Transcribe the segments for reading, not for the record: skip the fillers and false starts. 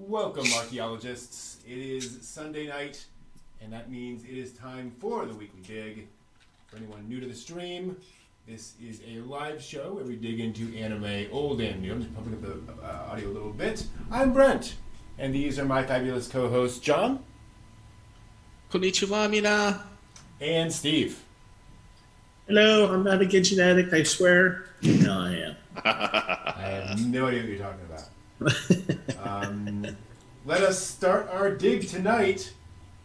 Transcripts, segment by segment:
Welcome, archaeologists. It is Sunday night, and that means it is time for the Weekly Dig. For anyone new to the stream, this is a live show where we dig into anime, old and new. I'm just pumping up the audio a little bit. I'm Brent, and these are my fabulous co-hosts, John. Konnichiwa, mina. And Steve. Hello, I'm not a Genshin addict, I swear. No, I am. I have no idea what you're talking about. Let us start our dig tonight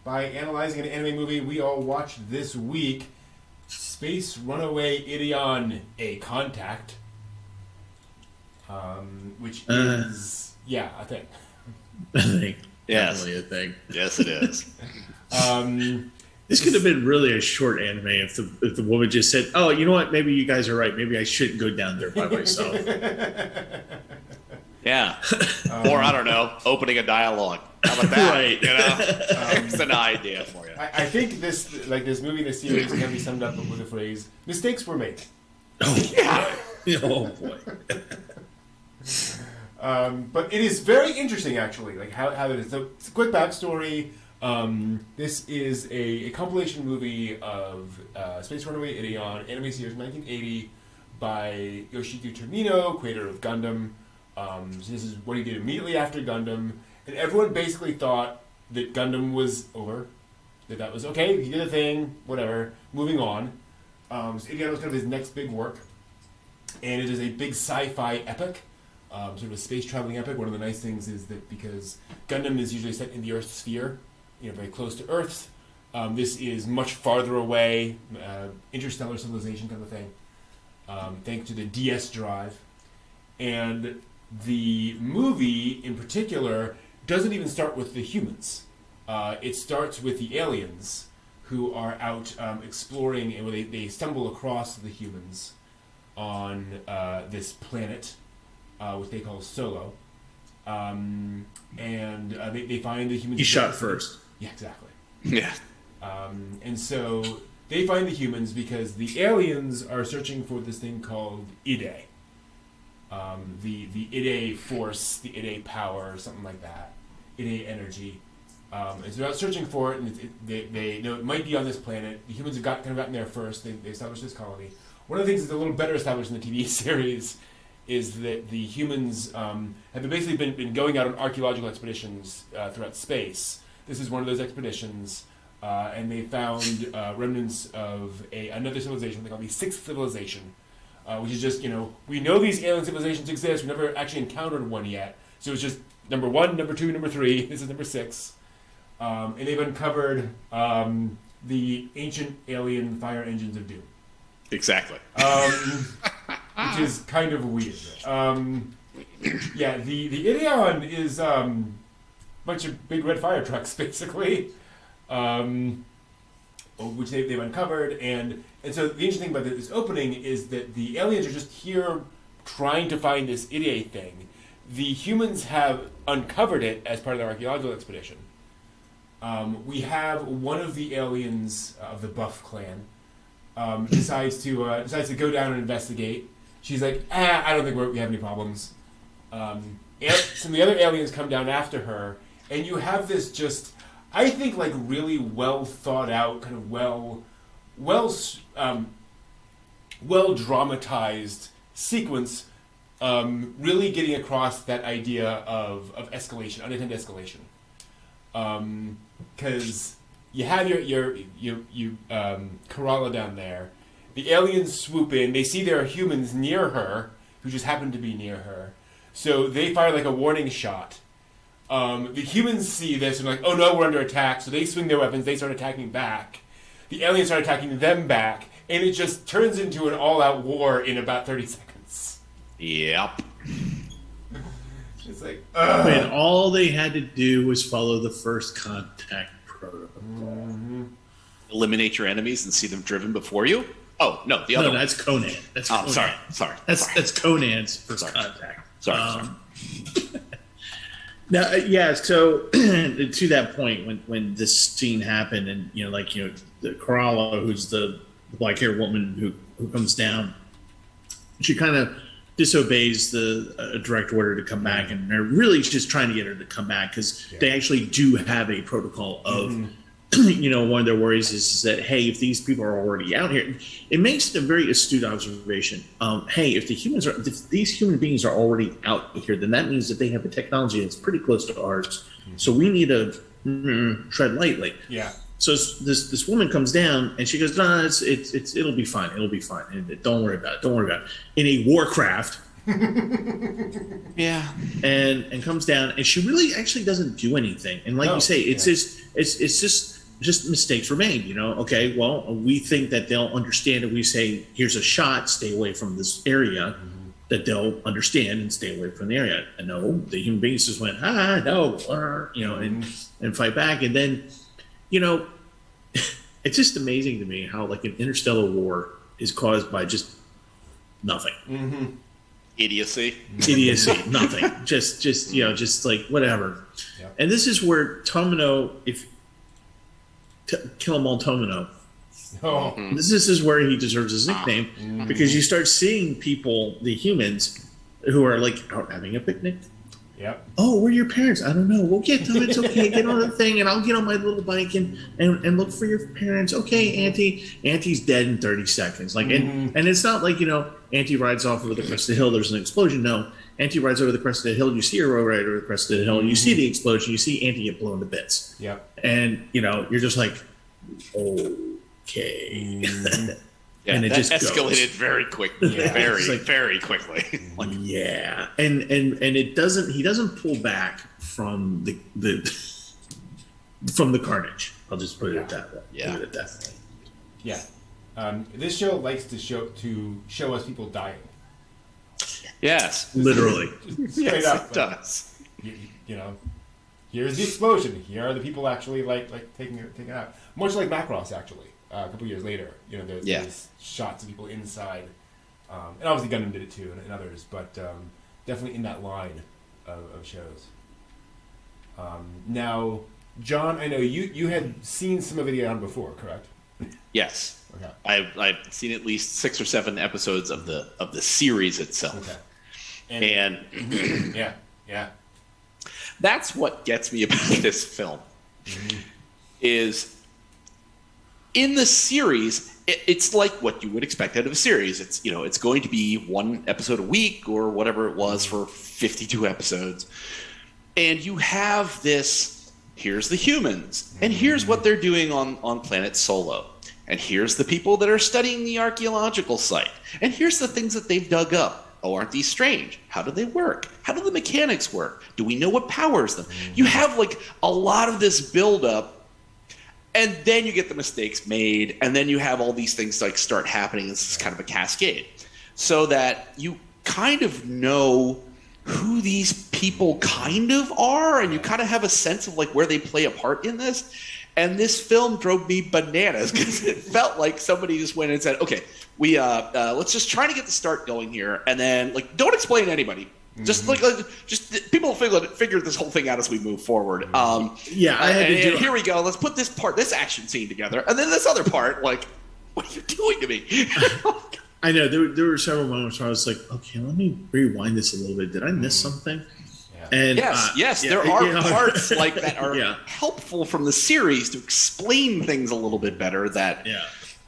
by analyzing an anime movie we all watched this week, Space Runaway Ideon, A Contact, which is, a thing. I think. Yes. Definitely a thing. Yes, it is. This could have been really a short anime if the woman just said, "Oh, you know what? Maybe you guys are right. Maybe I shouldn't go down there by myself." Yeah. Or, I don't know, opening a dialogue. How about that? Right. You know? It's an idea for you. I think this movie, this series can be summed up with the phrase, mistakes were made. Oh, yeah. Oh, boy. But it is very interesting, actually, like how it is. So, it's a quick backstory. This is a compilation movie of Space Runaway Ideon, anime series 1980 by Yoshiki Tomino, creator of Gundam. So this is what he did immediately after Gundam, and everyone basically thought that Gundam was over, that was okay, he did a thing, whatever, moving on. So Ideon was kind of his next big work, and it is a big sci-fi epic, sort of a space traveling epic. One of the nice things is that because Gundam is usually set in the Earth's sphere, very close to Earth, this is much farther away, interstellar civilization kind of thing, thanks to the DS drive. And the movie, in particular, doesn't even start with the humans. It starts with the aliens, who are out exploring, and where they stumble across the humans on this planet, which they call Solo. And they find the humans... He shot first. Yeah, exactly. Yeah. And so they find the humans because the aliens are searching for this thing called Ide. The Ide force, the Ide power, something like that. Ide energy. And so they're out searching for it, and they know it might be on this planet. The humans have gotten there first. They established this colony. One of the things that's a little better established in the TV series is that the humans have basically been going out on archaeological expeditions throughout space. This is one of those expeditions, and they found remnants of another civilization, they call the Sixth Civilization, which is just, we know these alien civilizations exist, we've never actually encountered one yet, so it's just number 1, number 2, number 3, this is number 6, and they've uncovered the ancient alien fire engines of doom. Exactly. Which is kind of weird. The Ideon is a bunch of big red fire trucks, basically, which they've uncovered, and so the interesting thing about this opening is that the aliens are just here trying to find this Ide thing. The humans have uncovered it as part of their archaeological expedition. We have one of the aliens of the Buff clan decides to go down and investigate. She's like, I don't think we have any problems. Some of the other aliens come down after her, and you have this just, I think, like really well thought out, kind of well dramatized sequence, really getting across that idea of escalation, unintended escalation. Because you have your Kerala down there. The aliens swoop in. They see there are humans near her, who just happen to be near her. So they fire like a warning shot. The humans see this and are like, oh no, we're under attack. So they swing their weapons. They start attacking back. The aliens start attacking them back. And it just turns into an all-out war in about 30 seconds. Yep. It's like, And all they had to do was follow the first contact protocol. Mm-hmm. Eliminate your enemies and see them driven before you? Oh, no, the other one. That's Conan. That's Conan. Sorry. That's Conan's first contact. Sorry. Now, so to that point, when this scene happened, and the Kerala, who's the black-haired woman who comes down, she kind of disobeys the direct order to come back, and they're really just trying to get her to come back because they actually do have a protocol of, one of their worries is that, hey, if these people are already out here, it makes a very astute observation. Hey, if these human beings are already out here, then that means that they have a technology that's pretty close to ours. So we need to tread lightly. Yeah. So this woman comes down and she goes, "No, it'll be fine. It'll be fine. And don't worry about it. Don't worry about it." In a warcraft. Yeah. And comes down and she really actually doesn't do anything. And like you say, it's just mistakes were made. Okay, well, we think that they'll understand if we say, "Here's a shot. Stay away from this area." That they'll understand and stay away from the area. And no, the human beings just went, no, and fight back. And then, it's just amazing to me how like an interstellar war is caused by just nothing. Idiocy, nothing. Just like whatever. Yep. And this is where Tomino, kill 'em all Tomino. Oh. This is where he deserves his nickname because you start seeing people, the humans, who are like out having a picnic. Yep. Oh, where are your parents? I don't know. We'll get them. It's okay. Get on the thing, and I'll get on my little bike and look for your parents. Okay, Auntie. Auntie's dead in 30 seconds. Like, and it's not like Auntie rides off over the crest of the hill. There's an explosion. No, Auntie rides over the crest of the hill. You see her right over the crest of the hill. You see the explosion. You see Auntie get blown to bits. Yep. And you're just like, okay. Yeah, and it that just escalated goes. very quickly. Yeah. Very quickly. Yeah. And it doesn't he doesn't pull back from the carnage. I'll just put it that way. Yeah. Leave it at that. Yeah. This show likes to show us people dying. Yes. Literally. Straight up. It does. Here's the explosion. Here are the people actually like taking it out. Much like Macross, actually. A couple years later, there's shots of people inside, and obviously Gundam did it too, and others, but definitely in that line of shows. Now, John, I know you had seen some of Ideon before, correct? Yes. Okay. I've seen at least 6 or 7 episodes of the series itself. Okay. And yeah. That's what gets me about this film. Is in the series, it's like what you would expect out of a series. It's going to be 1 episode a week or whatever it was for 52 episodes. And you have this, here's the humans, and here's what they're doing on Planet Solo. And here's the people that are studying the archaeological site. And here's the things that they've dug up. Oh, aren't these strange? How do they work? How do the mechanics work? Do we know what powers them? You have like a lot of this buildup. And then you get the mistakes made, and then you have all these things like start happening. This is kind of a cascade, so that you kind of know who these people kind of are, and you kind of have a sense of like where they play a part in this. And this film drove me bananas because it felt like somebody just went and said, "Okay, we let's just try to get the start going here, and then like don't explain to anybody." Just just people figure this whole thing out as we move forward. I had to do. Here we go. Let's put this action scene together, and then this other part. Like, what are you doing to me? I know there were several moments where I was like, okay, let me rewind this a little bit. Did I miss something? Yeah. And yes, there are parts like that are helpful from the series to explain things a little bit better. That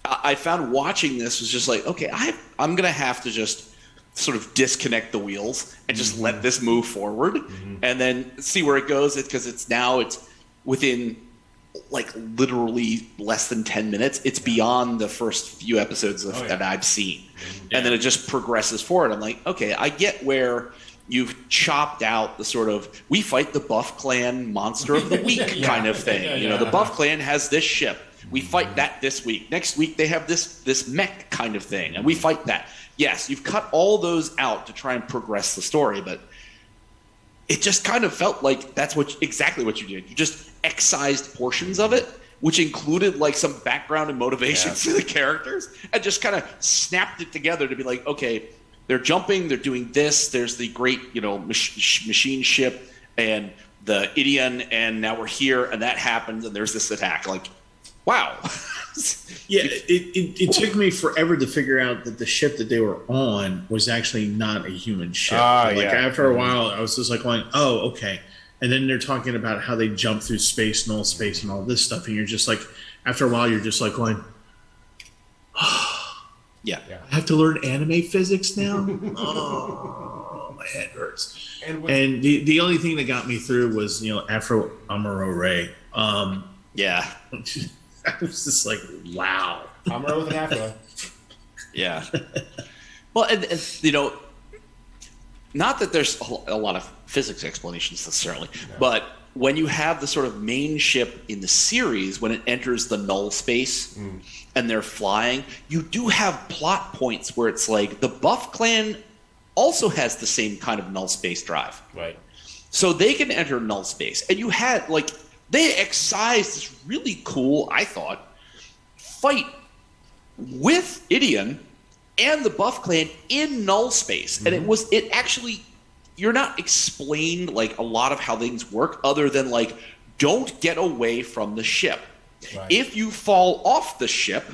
I found watching this was just like, okay, I'm gonna have to just sort of disconnect the wheels and just let this move forward and then see where it goes. Because it's within like literally less than 10 minutes. It's beyond the first few episodes that I've seen. And then it just progresses forward. I'm like, okay, I get where you've chopped out the sort of, we fight the Buff Clan monster of the week kind of thing. The Buff Clan has this ship. We fight that this week. Next week they have this mech kind of thing, and we fight that. Yes, you've cut all those out to try and progress the story, but it just kind of felt like that's exactly what you did. You just excised portions of it, which included like some background and motivations for the characters, and just kind of snapped it together to be like, okay, they're jumping, they're doing this. There's the great, machine ship and the Ideon, and now we're here, and that happens, and there's this attack. Like, wow. Yeah, it took me forever to figure out that the ship that they were on was actually not a human ship. After a while, I was just like going, oh, okay. And then they're talking about how they jump through space, null space, and all this stuff. And you're just like, after a while, you're just like going, Yeah. I have to learn anime physics now? Oh, my head hurts. And the only thing that got me through was, Afro Amuro Ray. Yeah. I was just like, wow. Amuro with an afro. Yeah. Well, and not that there's a lot of physics explanations necessarily, but when you have the sort of main ship in the series, when it enters the null space and they're flying, you do have plot points where it's like the Buff Clan also has the same kind of null space drive. Right. So they can enter null space. And you had, they excised this really cool, I thought, fight with Ideon and the Buff Clan in null space. And it actually, you're not explained a lot of how things work other than don't get away from the ship. Right. If you fall off the ship,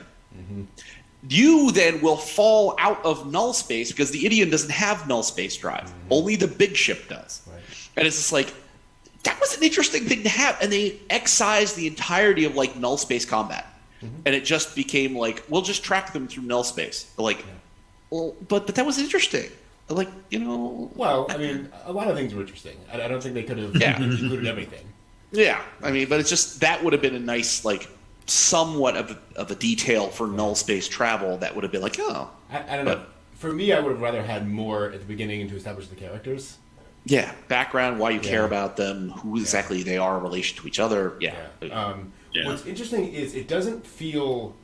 you then will fall out of null space because the Ideon doesn't have null space drive. Only the big ship does. Right. And it's just that was an interesting thing to have. And they excised the entirety of null space combat. And it just became we'll just track them through null space. Well, but that was interesting. Well, I mean, a lot of things were interesting. I don't think they could have included everything. Yeah, I mean, but it's just that would have been a nice, somewhat of a detail for null space travel. That would have been oh. I don't know. For me, I would have rather had more at the beginning to establish the characters. Yeah, background, why you care about them, who exactly they are in relation to each other. Yeah. What's interesting is it doesn't feel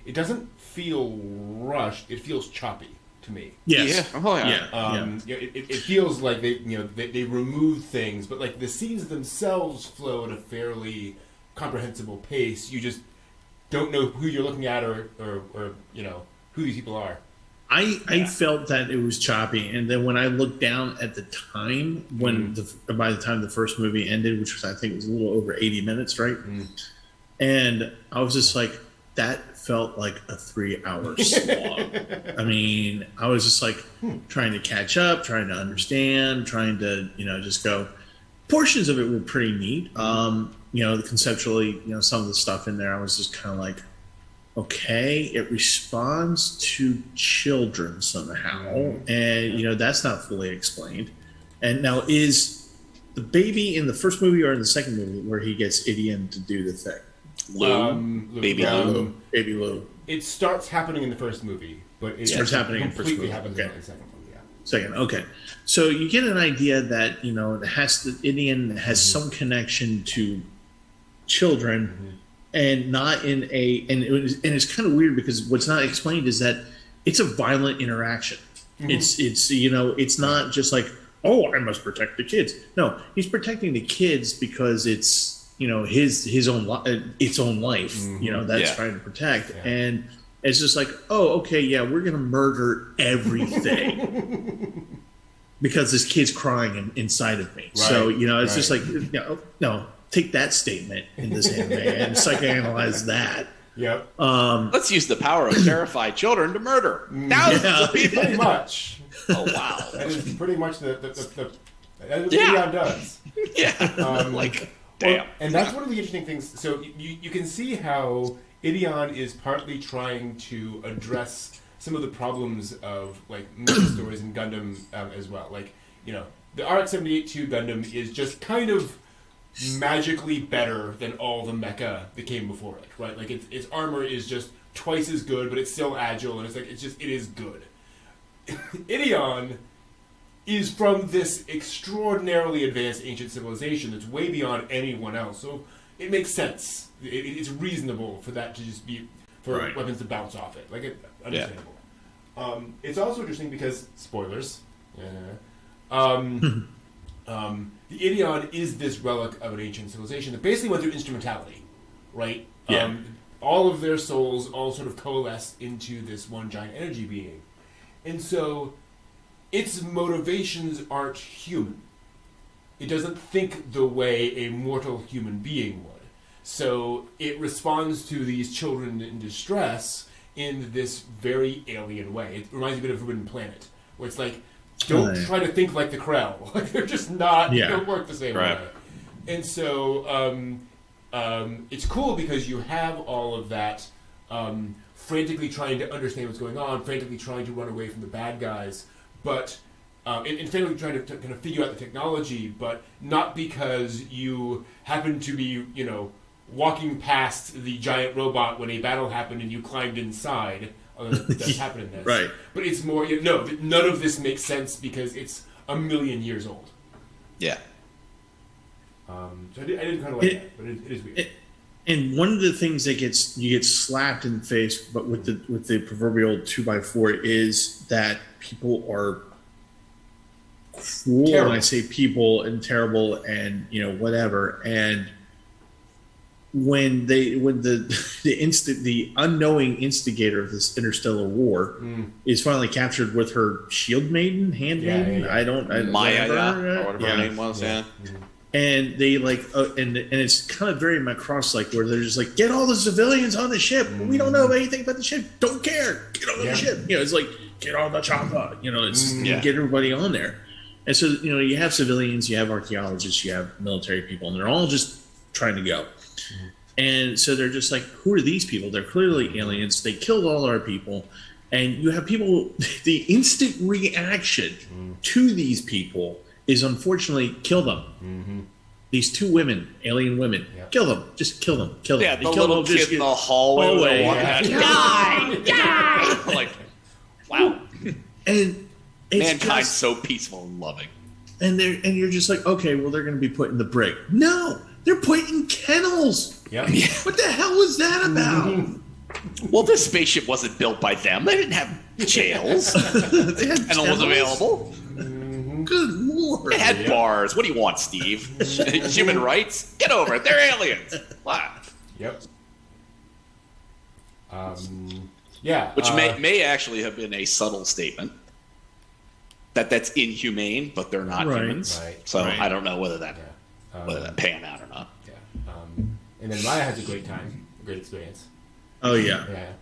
rushed. It feels choppy to me. Yes. Yeah. Oh yeah. It feels like they remove things, but the scenes themselves flow at a fairly comprehensible pace. You just don't know who you're looking at or who these people are. I felt that it was choppy, and then when I looked down at the time when by the time the first movie ended, which was I think was a little over 80 minutes, right? And I was just like, that felt like a 3-hour slog. I mean, I was just trying to catch up, trying to understand, trying to just go. Portions of it were pretty neat. Conceptually, some of the stuff in there, I was just kind of okay, it responds to children somehow, and that's not fully explained. And now, is the baby in the first movie or in the second movie where he gets Ideon to do the thing? Baby Lou. It starts happening in the first movie, but it starts happening in the first movie. Happens in the second movie. Second, okay. So you get an idea that Ideon has some connection to children. And not in and it's kind of weird because what's not explained is that it's a violent interaction. It's not just oh, I must protect the kids. No, he's protecting the kids because it's his own its own life. That's trying to protect, and it's just oh, okay, yeah, we're gonna murder everything because this kid's crying inside of me. Right. So it's just no. Take that statement in this anime and psychoanalyze that. Yep. Let's use the power of terrified children to murder thousands of people. Pretty much. Oh wow. That is pretty much that is what Ideon does. Yeah. Damn. And that's one of the interesting things. So you can see how Ideon is partly trying to address some of the problems of meta stories in Gundam as well. The RX-78-2 Gundam is just kind of magically better than all the mecha that came before it, right? Its armor is just twice as good, but it's still agile, and it is good. Ideon is from this extraordinarily advanced ancient civilization that's way beyond anyone else, so it makes sense. It's reasonable for that to just be weapons to bounce off it, understandable. It's also interesting because spoilers. The Ideon is this relic of an ancient civilization that basically went through instrumentality, right? Yeah. All of their souls all sort of coalesced into this one giant energy being. And so its motivations aren't human. It doesn't think the way a mortal human being would. So it responds to these children in distress in this very alien way. It reminds me a bit of Forbidden Planet, where it's like, don't try to think like the Krell. Like, they're just not, they don't work the same way. And so it's cool because you have all of that frantically trying to understand what's going on, frantically trying to run away from the bad guys, but and frantically trying to kind of figure out the technology, but not because you happen to be, walking past the giant robot when a battle happened and you climbed inside. That's happened in this. Right. But it's more, none of this makes sense because it's a million years old. Yeah. So I didn't kind of like that, but it is weird. And one of the things that you get slapped in the face, but with the proverbial 2x4, is that people are cruel. Terrible. And I say people and terrible and whatever. And when the unknowing instigator of this interstellar war is finally captured with her shield maiden, handmaiden, Maya, or whatever her name was, and they and it's kind of very Macross like, where they're just like, get all the civilians on the ship. We don't know anything about the ship. Don't care. Get on the ship. It's like, get on the chopper. It's get everybody on there. And so you have civilians, you have archaeologists, you have military people, and they're all just trying to go. And so they're just like, who are these people? They're clearly aliens. They killed all our people. And you have people, the instant reaction to these people is, unfortunately, kill them. These two women, alien women, kill them. Just kill them. Kill them. Yeah, the little kid in the hallway. Die! Like, wow. And it's mankind's so peaceful and loving. And you're just like, okay, well, they're going to be put in the brig. No, they're put in kennels. Yeah. What the hell was that about? Well, this spaceship wasn't built by them. They didn't have jails. They had and it was available. Good lord. They had bars. What do you want, Steve? Human rights? Get over it. They're aliens. Wow. Yep. Which may actually have been a subtle statement. That's inhumane, but they're not humans. Right. So I don't know whether that pan out or not. Yeah. And then Maya has a great time, a great experience. Oh yeah.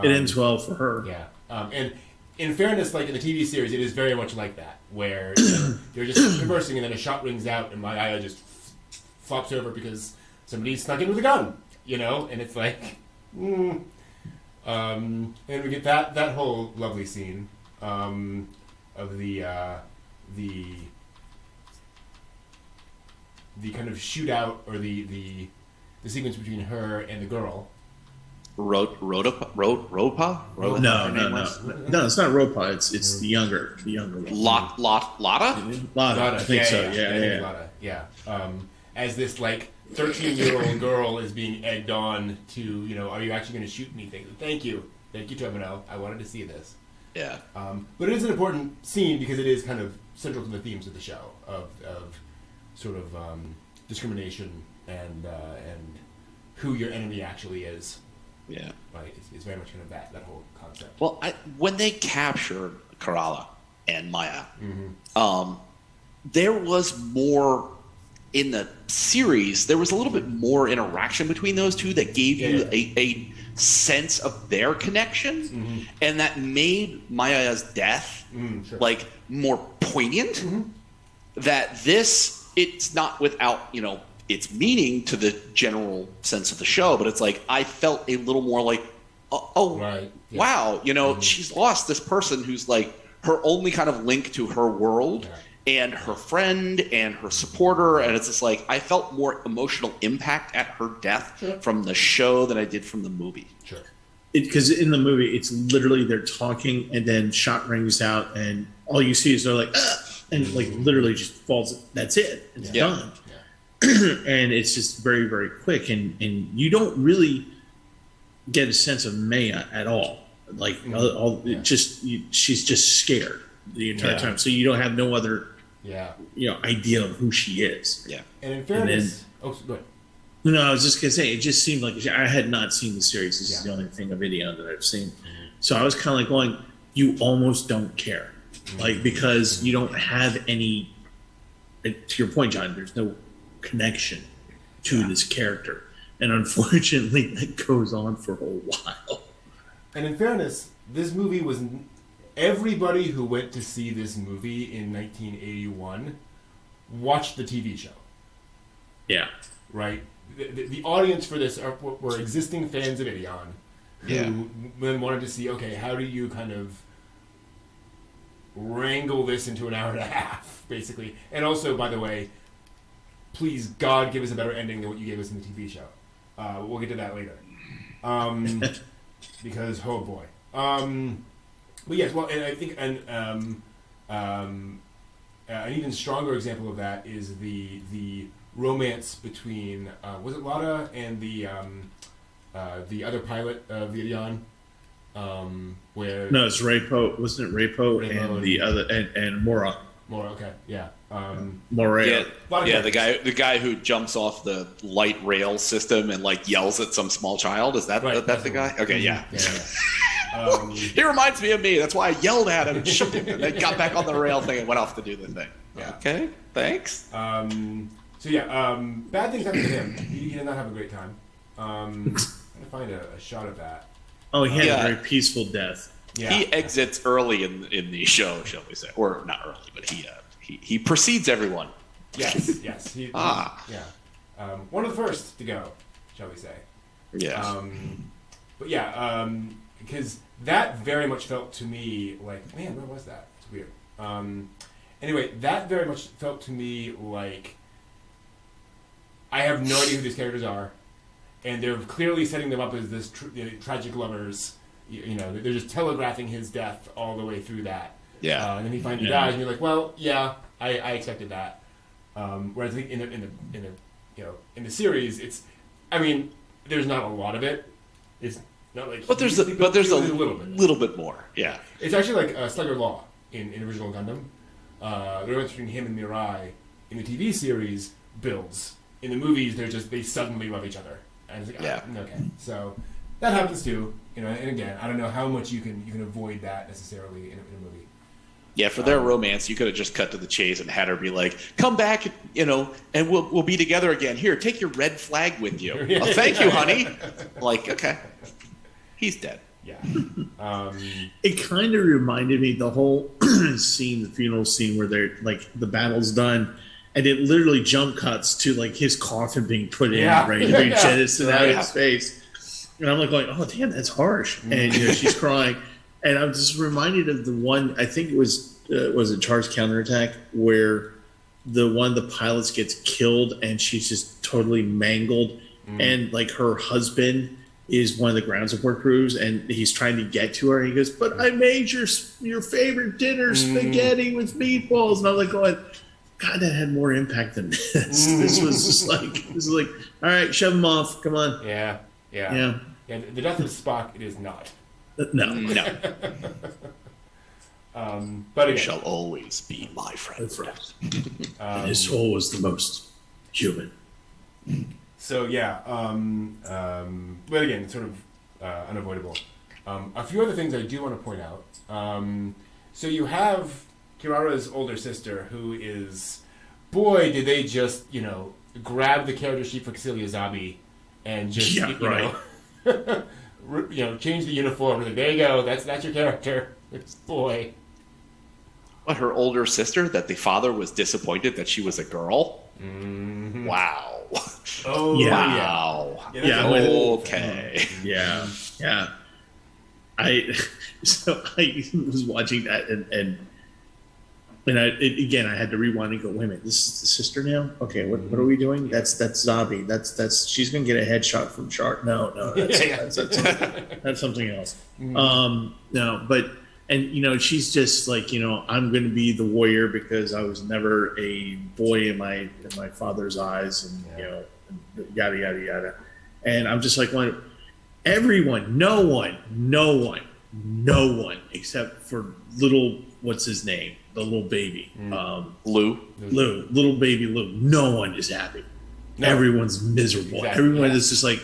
It ends well for her. Yeah. And in fairness, like in the TV series, it is very much like that, where they're just conversing and then a shot rings out and Maya just flops over because somebody snuck in with a gun, and it's like, and we get that whole lovely scene of the kind of shootout or the sequence between her and the girl. Ropa? No, it's not Ropa. It's the younger one. Lotta? I think so. Yeah. As this 13-year-old girl is being egged on to, are you actually going to shoot anything? Thank you, Tomino. I wanted to see this. Yeah. But it is an important scene because it is kind of central to the themes of the show of sort of discrimination and who your enemy actually is. Yeah. Right. It's very much kind of that whole concept. Well, when they captured Kerala and Maya, there was more in the series. There was a little bit more interaction between those two that gave you a sense of their connection, and that made Maya's death more poignant. That it's not without its meaning to the general sense of the show, but it's like I felt a little more like, wow, she's lost this person who's like her only kind of link to her world and her friend and her supporter, and it's just like I felt more emotional impact at her death from the show than I did from the movie. Sure. Because in the movie, it's literally they're talking and then shot rings out and all you see is they're like, and literally just falls. That's it. It's done. And it's just very, very quick, and you don't really get a sense of Maya at all. She's just scared the entire time, so you don't have no other idea of who she is. Yeah. And in fairness, go ahead. No, I was just gonna say it just seemed like I had not seen the series. This is the only thing of Ideon that I've seen, so I was kind of like going, you almost don't care, because you don't have any. To your point, John, there's no connection to this character And unfortunately, that goes on for a while. And in fairness, this movie was... Everybody who went to see this movie in 1981 watched the TV show. Yeah. Right? The audience for this were existing fans of Ideon who then wanted to see, okay, how do you kind of wrangle this into an hour and a half, basically. And also, by the way, please, God, give us a better ending than what you gave us in the TV show. We'll get to that later. Because, oh boy. But yes, well, and I think an even stronger example of that is the romance between, was it Lada and the other pilot of the Ideon? Where no, it's Raypo. Wasn't it Raypo and the other and Mora? Mora, okay, yeah. Morea. Yeah, the guy who jumps off the light rail system and like yells at some small child. Is that right, that's the guy? Okay, yeah. He reminds me of me. That's why I yelled at him and shook him, and then got back on the rail thing and went off to do the thing. Yeah. Okay, thanks. So yeah, bad things happened to him. He did not have a great time. I'm trying to find a shot of that. Oh, he had a very peaceful death. Yeah. He exits early in the show, shall we say, or not early, but he precedes everyone. Yes. One of the first to go, shall we say? Yeah. But yeah, because that very much felt to me like, man, where was that? It's weird. Anyway, that very much felt to me like I have no idea who these characters are, and they're clearly setting them up as this tragic lovers. You know, they're just telegraphing his death all the way through that. Yeah. And then he finally dies, and you're like, well, yeah, I accepted that. Whereas I think in the series, it's, I mean, there's not a lot of it. It's not like, but there's a little bit more. Yeah. It's actually like Slugger Law in original Gundam. The romance between him and Mirai in the TV series builds. In the movies, they suddenly love each other, and it's like, okay, so that happens too. You know, and again, I don't know how much you can avoid that necessarily in a movie. Yeah, for their romance, you could have just cut to the chase and had her be like, "Come back, you know, and we'll be together again. Here, take your red flag with you. Oh, thank you, honey." Like, okay, he's dead. Yeah. It kind of reminded me the whole scene, the funeral scene, where they're like the battle's done, and it literally jump cuts to like his coffin being put in, right, being jettisoned out of his face, and I'm like going, "Oh, damn, that's harsh." And you know, she's crying. And I'm just reminded of the one, I think it was it Char's Counterattack, where the pilots gets killed and she's just totally mangled. And like her husband is one of the ground support crews and he's trying to get to her. And he goes, "But I made your favorite dinner, spaghetti with meatballs." And I'm like going, God, that had more impact than this. This was like, all right, shove him off. Come on. Yeah. The death of Spock, it is not. No. But You shall always be my friend. And his soul was the most human. So yeah, but again, it's sort of unavoidable. A few other things I do want to point out. So you have Kirara's older sister, who is, boy, did they just grab the character sheet for Cecilia Zabi and just change the uniform. Like, there you go. That's your character. Boy. What, her older sister? That the father was disappointed that she was a girl? Mm-hmm. Wow. Oh, wow. Yeah. Okay. Yeah. I was watching that and I had to rewind and go, wait a minute, this is the sister now? Okay, what are we doing? That's Zabi. That's she's gonna get a headshot from Shark. No, that's something else. No, but she's just like, I'm gonna be the warrior because I was never a boy in my father's eyes, and yada yada yada. And I'm just like, everyone, no one except for little, what's his name? The little baby. Lou. Little baby Lou. No one is happy. No. Everyone's miserable. Exactly. Everyone is just like,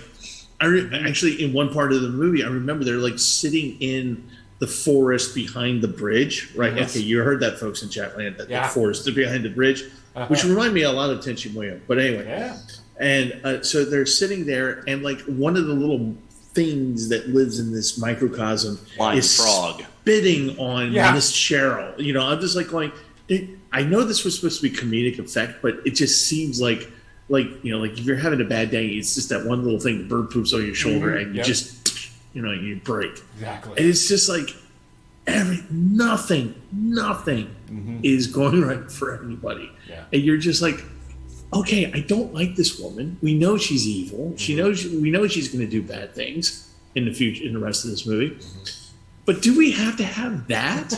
actually, in one part of the movie, I remember they're like sitting in the forest behind the bridge, right? Yes. Okay, you heard that, folks in Chatland, that the forest behind the bridge, which reminded me a lot of Tenchi Muyo. But anyway. Yeah. And so they're sitting there, and like one of the little things that lives in this microcosm Flying is frog. spitting on Yeah. Miss Cheryl. You know, I'm just like going, I know this was supposed to be comedic effect, but it just seems like you know, like if you're having a bad day, it's just that one little thing, the bird poops on your shoulder, and you Yep. just, you know, you break. Exactly. And it's just like nothing is going right for anybody. Yeah. And you're just like, okay, I don't like this woman. We know she's evil. We know she's going to do bad things in the future, in the rest of this movie. But do we have to have that?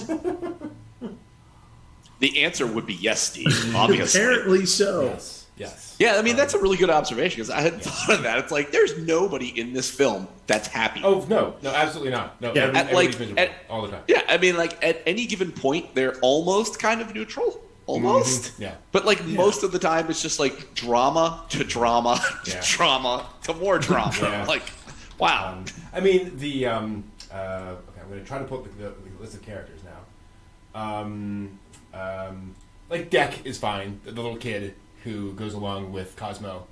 The answer would be yes, Steve. Obviously. Apparently so. Yes. Yeah, I mean that's a really good observation because I hadn't thought of that. It's like there's nobody in this film that's happy. Oh no, absolutely not. No, Yeah. everybody's miserable all the time. Yeah, I mean like at any given point they're almost kind of neutral, almost. Yeah. But like most of the time it's just like drama to drama to Yeah. drama to more drama. Yeah. Like, wow. I mean the okay, I'm going to try to pull up the list of characters now. Like Deck is fine, the little kid who goes along with Cosmo.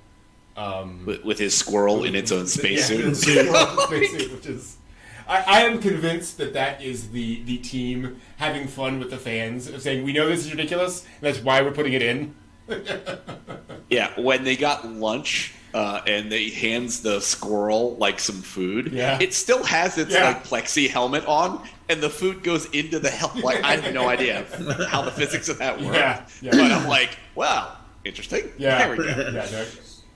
With his squirrel in its own spacesuit. Which is, I am convinced that is the team having fun with the fans of saying we know this is ridiculous and that's why we're putting it in. Yeah, when they got lunch and they hands the squirrel like some food, Yeah. it still has its Yeah. like plexi helmet on, and the food goes into the helmet. Like I have no idea how the physics of that work. Yeah. But I'm like, wow, interesting. Yeah. There we go.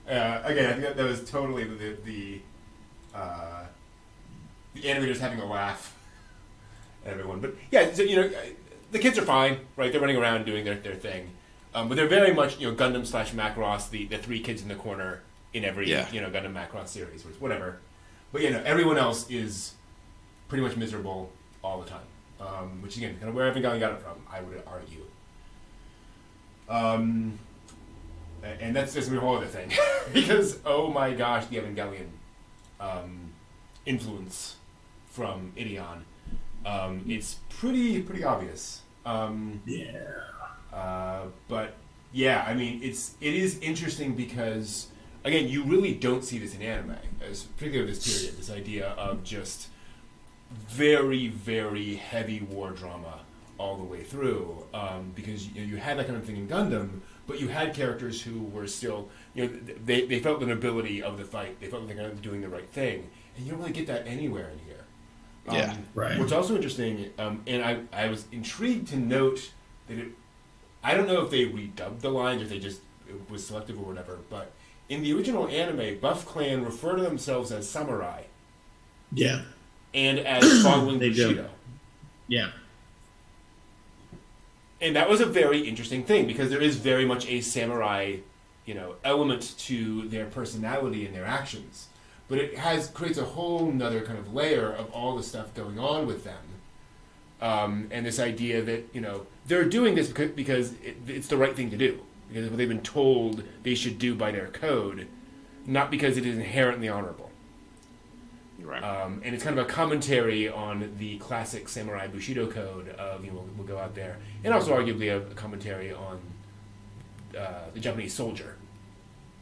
Yeah, no, again, I think that was totally the animators having a laugh at everyone. But yeah, so, you know, the kids are fine, right? They're running around doing their thing. But they're very much, you know, Gundam / Macross, the three kids in the corner in every, you know, Gundam Macross series, or whatever. But, you know, everyone else is pretty much miserable all the time. Which, again, kind of where Evangelion got it from, I would argue. And that's just a whole other thing. Because, oh my gosh, the Evangelion influence from Ideon. It's pretty obvious. But yeah, I mean, it is interesting because, again, you really don't see this in anime, particularly this period. This idea of just very, very heavy war drama all the way through, because you had that kind of thing in Gundam, but you had characters who were still, you know, they felt the nobility of the fight. They felt like they were doing the right thing, and you don't really get that anywhere in here. Yeah, right. What's also interesting, and I was intrigued to note that I don't know if they redubbed the lines or if they just it was selective or whatever, but in the original anime, Buff Clan refer to themselves as samurai Yeah. and as following They do. Bushido. Yeah. And that was a very interesting thing because there is very much a samurai, you know, element to their personality and their actions. But it creates a whole nother kind of layer of all the stuff going on with them. And this idea that, you know, they're doing this because it's the right thing to do. Because of what they've been told they should do by their code, not because it is inherently honorable. Right. And it's kind of a commentary on the classic samurai Bushido code of, you know, we'll go out there. And also arguably a commentary on the Japanese soldier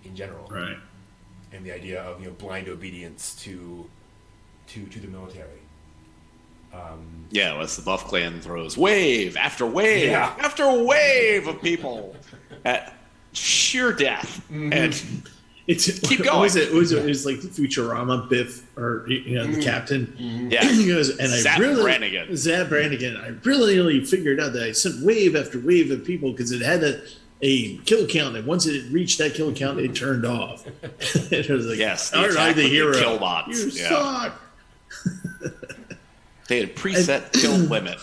in general. Right. And the idea of, you know, blind obedience to the military. Yeah, as the Buff Clan throws wave after wave Yeah. after wave of people at sheer death. And It's Keep what going. was it? It was like the Futurama Biff, or you know, the captain. Yeah. He goes, and Zap I really Brannigan. Zap Brannigan. I really figured out that I sent wave after wave of people because it had a kill count, and once it reached that kill count, it turned off. It was like, Yes, the aren't I attack the with the hero? kill bots. You Yeah. suck. They had preset kill limit.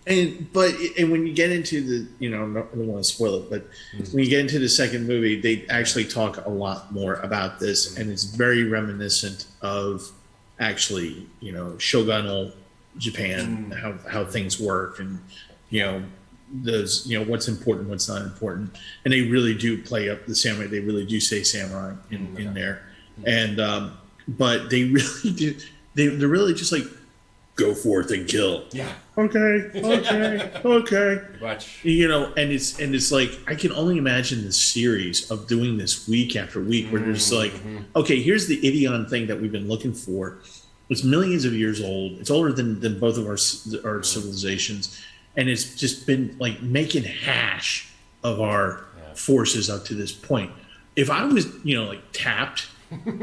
And when you get into the, you know, I don't want to spoil it, but when you get into the second movie, they actually talk a lot more about this, and it's very reminiscent of actually, you know, shogunal Japan, how things work, and you know, those, you know, what's important, what's not important, and they really do play up the samurai. They really do say samurai in there, and but they really do. They're really just like go forth and kill. Yeah. Okay. Much. You know, and it's like I can only imagine the series of doing this week after week, where there's like, okay, here's the Ideon thing that we've been looking for. It's millions of years old. It's older than both of our civilizations, and it's just been like making hash of our forces up to this point. If I was, like tapped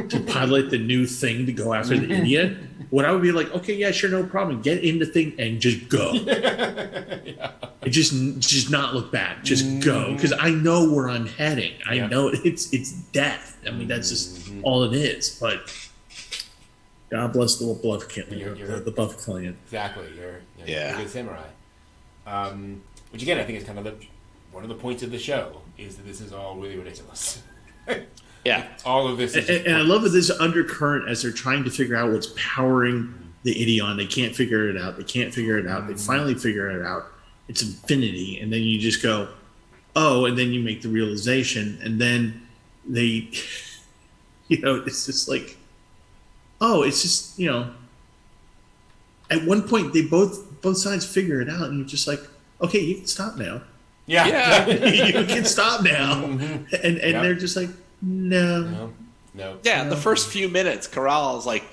to pilot the new thing to go after the India, what I would be like, okay, yeah, sure, no problem. Get in the thing and just go. And just not look back. Just go, because I know where I'm heading. I know it's death. I mean, that's just all it is. But God bless the Buff clan. Exactly. You're a good samurai. Which again, I think is kind of one of the points of the show is that this is all really ridiculous. Yeah. All of this is and I love that this undercurrent as they're trying to figure out what's powering the Ideon. They can't figure it out. They finally figure it out. It's infinity. And then you just go, oh, and then you make the realization. And then they, it's just like, oh, it's just, at one point they both sides figure it out. And you're just like, okay, you can stop now. Yeah. You can stop now. And they're just like, no. Yeah, the first few minutes, Corral is like,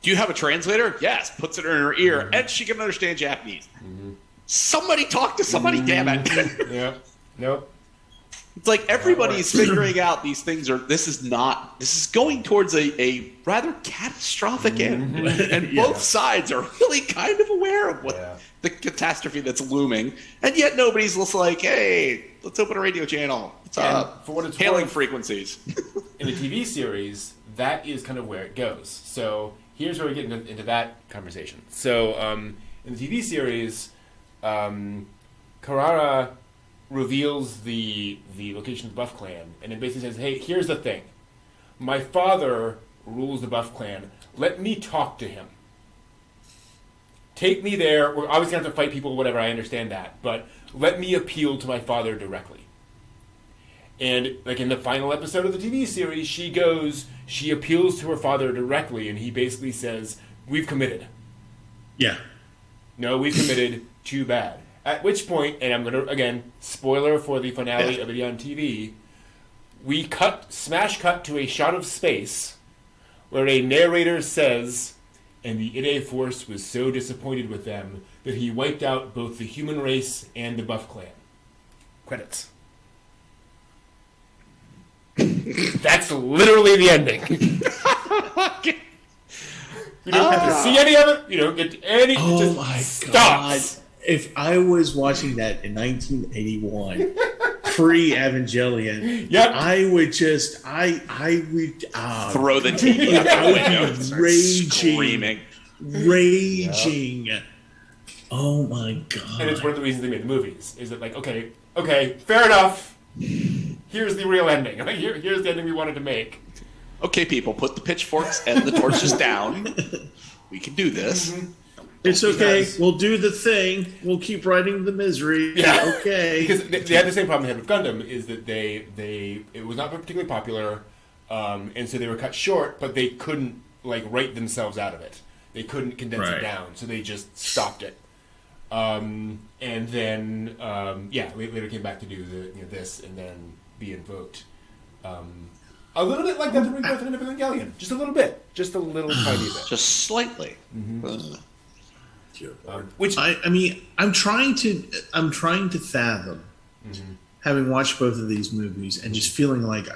do you have a translator? Yes. Puts it in her ear, and she can understand Japanese. Somebody talk to somebody, damn it. Nope. It's like everybody's figuring out these things this is going towards a rather catastrophic end. And both sides are really kind of aware of what the catastrophe that's looming. And yet nobody's just like, hey, let's open a radio channel. What's up? For what it's hailing worth, frequencies. in the TV series, that is kind of where it goes. So here's where we get into that conversation. So in the TV series, Carrara reveals the location of the Buff Clan, and it basically says, hey, here's the thing. My father rules the Buff Clan. Let me talk to him. Take me there. We're obviously going to have to fight people, whatever, I understand that. But let me appeal to my father directly. And like in the final episode of the TV series, she appeals to her father directly, and he basically says, we've committed. Yeah. No, we've committed. Too bad. At which point, and I'm going to, again, spoiler for the finale of it on TV, we smash cut to a shot of space where a narrator says, and the Ide Force was so disappointed with them that he wiped out both the human race and the Buff Clan. Credits. That's literally the ending. You don't have to see any of it. You don't get any. Oh my God. If I was watching that in 1981, pre-Evangelion, I would just, I would throw the TV out the window and start raging. Yeah. Oh my God! And it's one of the reasons they made the movies. Is that like, okay, fair enough. Here's the real ending. Here's the ending we wanted to make. Okay, people, put the pitchforks and the torches down. We can do this. It's okay. We'll do the thing. We'll keep writing the misery. Yeah. Okay. Because they had the same problem they had with Gundam, is that it was not particularly popular, and so they were cut short, but they couldn't write themselves out of it. They couldn't condense it down, so they just stopped it. And then later came back to do this and then be invoked. A little bit like that the rebirth of Evangelion. Just a little bit. Just a little tiny bit. Just slightly. Which I'm trying to fathom having watched both of these movies and just feeling like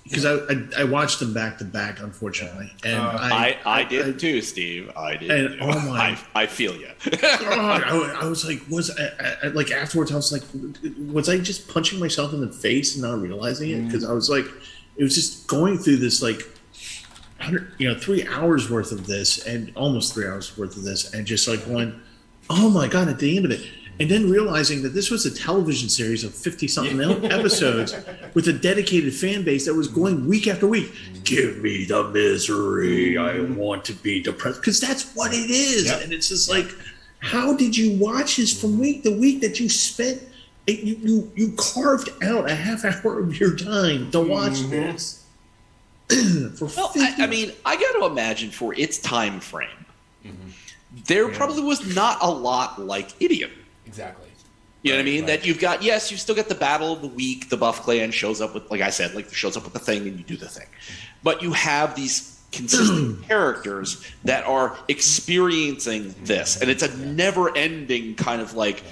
because I watched them back to back, unfortunately, and I did too, Steve. I did. And oh my, I feel you. God, I was like, afterwards, I was like, was I just punching myself in the face and not realizing it? Because I was like, it was just going through this 3 hours worth of this, and almost 3 hours worth of this, and just going, oh my God, at the end of it. And then realizing that this was a television series of 50-something episodes with a dedicated fan base that was going week after week. Give me the misery. I want to be depressed. Because that's what it is. Yep. And it's just how did you watch this from week to week that you spent? You carved out a half hour of your time to watch this. I got to imagine for its time frame, there probably was not a lot like Ideon. Exactly. You know what I mean? That you've got, yes, you still get the battle of the week. The Buff Clan shows up with, like I said, like shows up with the thing and you do the thing. But you have these consistent characters that are experiencing this. And it's a never-ending kind of like,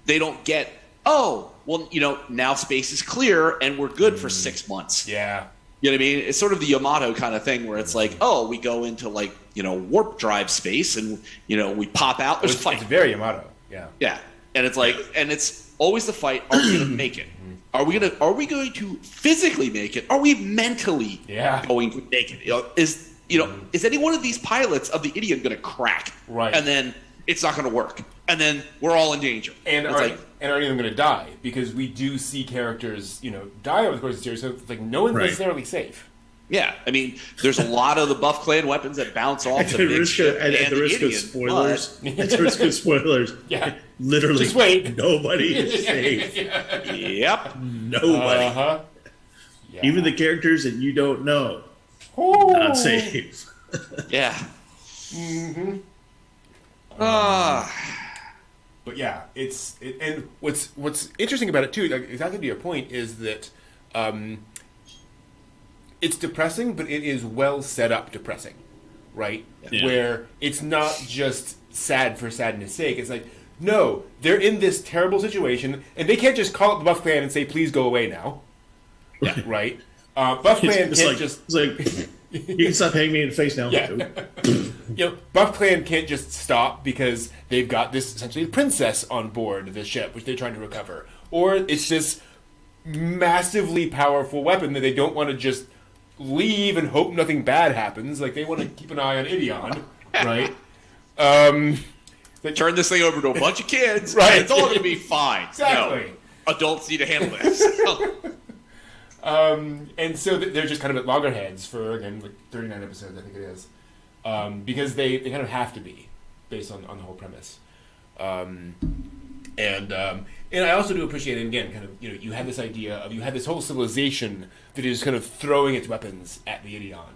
they don't get, oh, well, you know, now space is clear and we're good for 6 months. Yeah. You know what I mean? It's sort of the Yamato kind of thing where it's like, oh, we go into like, you know, warp drive space and, you know, we pop out. There's a fight. It's very Yamato. Yeah. Yeah. And it's like, and it's always the fight. Are we going to make it? Are we going to physically make it? Are we mentally going to make it? Is any one of these pilots of the Ideon going to crack? Right. And then it's not going to work. And then we're all in danger. And aren't even going to die, because we do see characters, you know, die over the course of the series. So it's like no one's necessarily safe. Yeah, I mean, there's a lot of the Buff Clan weepons that bounce off the big ship and at the risk of spoilers. At the risk of spoilers, literally, just wait. Nobody is safe. Yep, nobody. Yeah. Even the characters that you don't know, not safe. Yeah. Mm-hmm. But yeah, and what's interesting about it too, like, exactly to your point, is that it's depressing, but it is well set up depressing, right? Yeah. Where it's not just sad for sadness' sake. It's like, no, they're in this terrible situation, and they can't just call up the Buff Clan and say, "Please go away now." Yeah, right. Buff Clan can't just. It's like, you can stop hitting me in the face now. Yeah. You know, Buff Clan can't just stop because they've got this essentially princess on board the ship, which they're trying to recover, or it's this massively powerful weapon that they don't want to just leave and hope nothing bad happens. Like, they want to keep an eye on Ideon, right? They turn this thing over to a bunch of kids, right? And it's all going to be fine. Exactly. No, adults need to handle this. And so they're just kind of at loggerheads for, again, like 39 episodes, I think it is, because they kind of have to be, based on the whole premise. And I also do appreciate, and again, kind of, you know, you had this idea of, you had this whole civilization that is kind of throwing its weapons at the Ideon,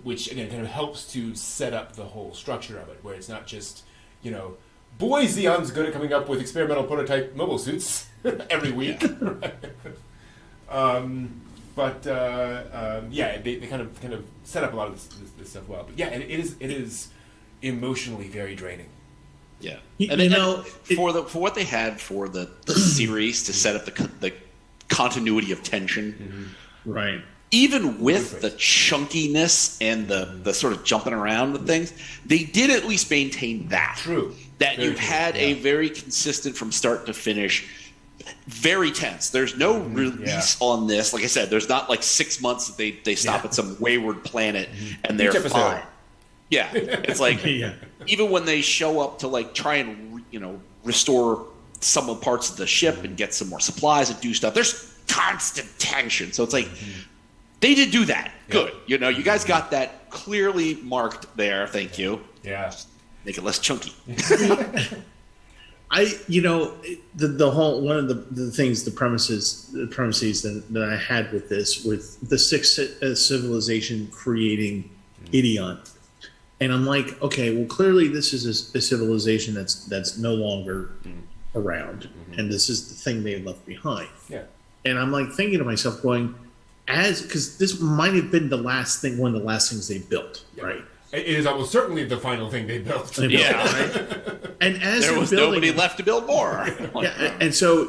which, again, kind of helps to set up the whole structure of it, where it's not just, you know, boy, Zeon's good at coming up with experimental prototype mobile suits every week. They kind of set up a lot of this stuff well. But yeah, it is emotionally very draining. Yeah, for what they had for the series to set up the continuity of tension, right? Even with the chunkiness and the sort of jumping around and things, they did at least maintain that. True. That very you had a very consistent from start to finish. Very tense. There's no release on this. Like I said, there's not like 6 months that they stop at some wayward planet and they're fine. Yeah, it's like even when they show up to like try and restore some of the parts of the ship and get some more supplies and do stuff, there's constant tension. So it's like they did do that. Good. You know, you guys got that clearly marked there. Thank you. Yeah. Make it less chunky. The whole one of the things, the premises that I had with this, with the sixth civilization creating Ideon, and I'm like, okay, well, clearly this is a civilization that's no longer around, and this is the thing they left behind. Yeah, and I'm like thinking to myself, going, because this might have been one of the last things they built, right? It is almost certainly the final thing they built. Right? And as there was nobody left to build more. And so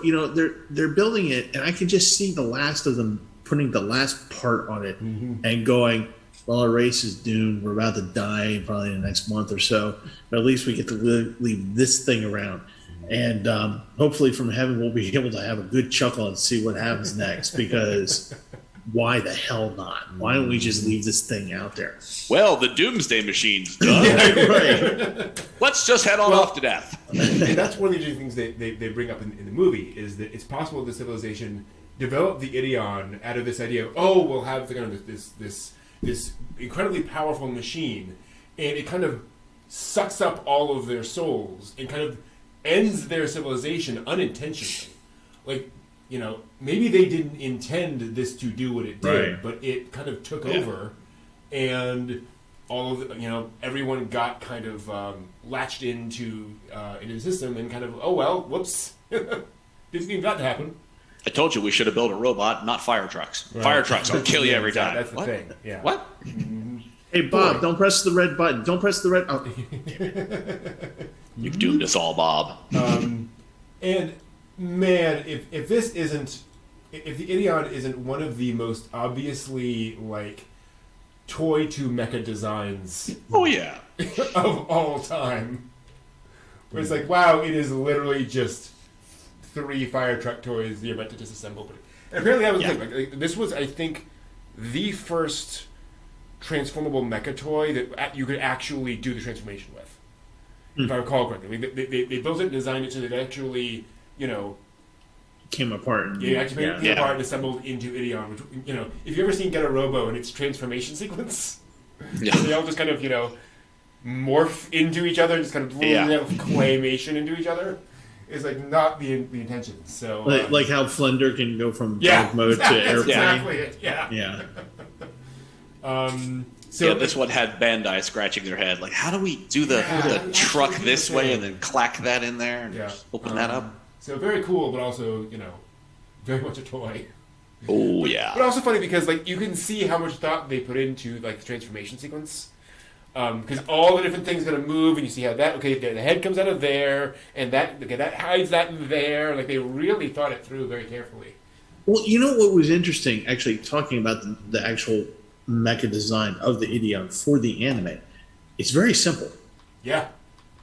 they're building it, and I can just see the last of them putting the last part on it and going, well, our race is doomed. We're about to die probably in the next month or so, but at least we get to leave this thing around. And hopefully from heaven we'll be able to have a good chuckle and see what happens next, because why the hell not? Why don't we just leave this thing out there? Well, the doomsday machine's done. Right. Let's just head on off to death. And that's one of the interesting things they bring up in the movie, is that it's possible the civilization developed the Ideon out of this idea of, we'll have this incredibly powerful machine, and it kind of sucks up all of their souls and kind of ends their civilization unintentionally. Like, maybe they didn't intend this to do what it did, but it kind of took over, and all of everyone got kind of latched into the system and kind of whoops, didn't need that to happen. I told you we should have built a robot, not fire trucks. Right. Fire trucks will kill you every time. That's the thing. Yeah. What? Hey Bob, don't press the red button. Don't press the red. Oh. You've doomed us all, Bob. And man, if this isn't, if the Ideon isn't one of the most obviously like toy to mecha designs, oh yeah, of all time, where it's like, wow, it is literally just 3 fire truck toys you're meant to disassemble. And apparently that was the thing. Like, this was, I think, the first transformable mecha toy that you could actually do the transformation with. If I recall correctly, they built it and designed it so that it actually, came apart. And, actually came apart and assembled into Ideon. Which, if you've ever seen Get a Robo and its transformation sequence, they all just kind of, morph into each other, just kind of claymation into each other. Is like not the intention. So like how Flender can go from dark mode to airplane. Exactly it. Yeah. So this one had Bandai scratching their head, like, how do we do the truck this way and then clack that in there and open that up? So very cool, but also very much a toy. Oh yeah. But also funny because like you can see how much thought they put into like the transformation sequence. Because all the different things are going to move, and you see how that, the head comes out of there, and that hides that in there. Like, they really thought it through very carefully. Well, you know what was interesting, actually, talking about the actual mecha design of the Ideon for the anime, it's very simple. Yeah.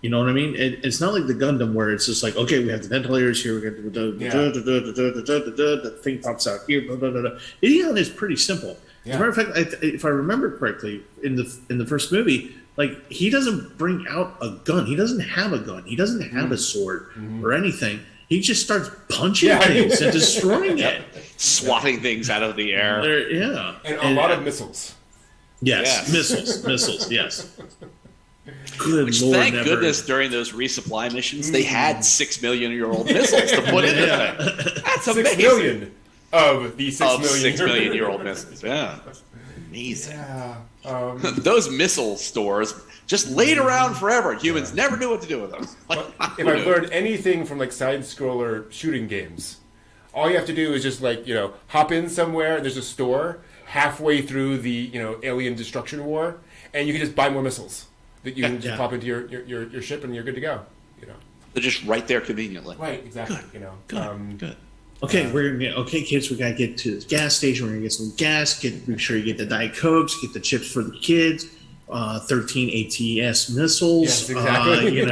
You know what I mean? It's not like the Gundam where it's just like, okay, we have the ventilators here, we got the thing pops out here, blah, blah, blah, blah. Ideon is pretty simple. As a matter of fact, if I remember correctly, in the first movie, like he doesn't bring out a gun. He doesn't have a gun. He doesn't have a sword or anything. He just starts punching things and destroying it, swatting things out of the air. And a lot of missiles. Yes, missiles. Yes. Good Which, Lord, thank goodness, during those resupply missions, they had 6 million-year-old missiles to put in the thing. That's amazing. 6 million. Of the 6 million. 6 million-year-old missiles. Yeah. Amazing. Yeah. Those missile stores just laid around forever. Humans never knew what to do with them. Like, if I've learned anything from like side-scroller shooting games, all you have to do is just like, hop in somewhere, there's a store halfway through the, alien destruction war, and you can just buy more missiles that you can just pop into your ship and you're good to go. They're just right there conveniently. Right, exactly. Good. Okay, kids, we gotta get to the gas station. We're gonna get some gas. Make sure you get the Diet Cokes. Get the chips for the kids. 13 ATS missiles. Yes, exactly.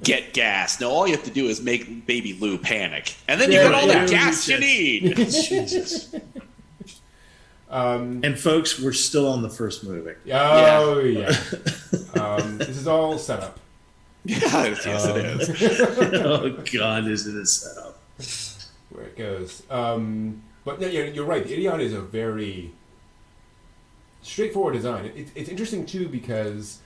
Get gas. No, all you have to do is make Baby Lou panic, and then you get all the gas you need. Jesus. And folks, we're still on the first movie. Oh yeah. This is all set up. Yes, it is. Oh God, is it a setup? Where it goes. But no, you're right. The Ideon is a very straightforward design. It's interesting too because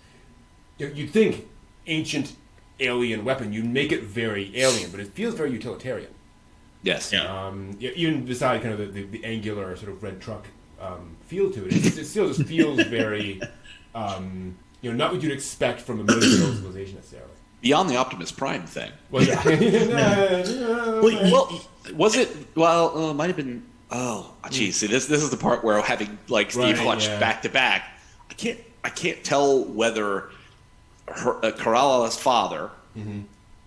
you'd think ancient alien weapon, you make it very alien, but it feels very utilitarian. Yes. Yeah. Even beside kind of the angular sort of red truck feel to it, it still just feels very, not what you'd expect from a military civilization necessarily. Beyond the Optimus Prime thing. Well, yeah. Well, was it? Well, it might have been. Oh, geez. See, this is the part where having like Steve Hutch back to back, I can't tell whether Karala's father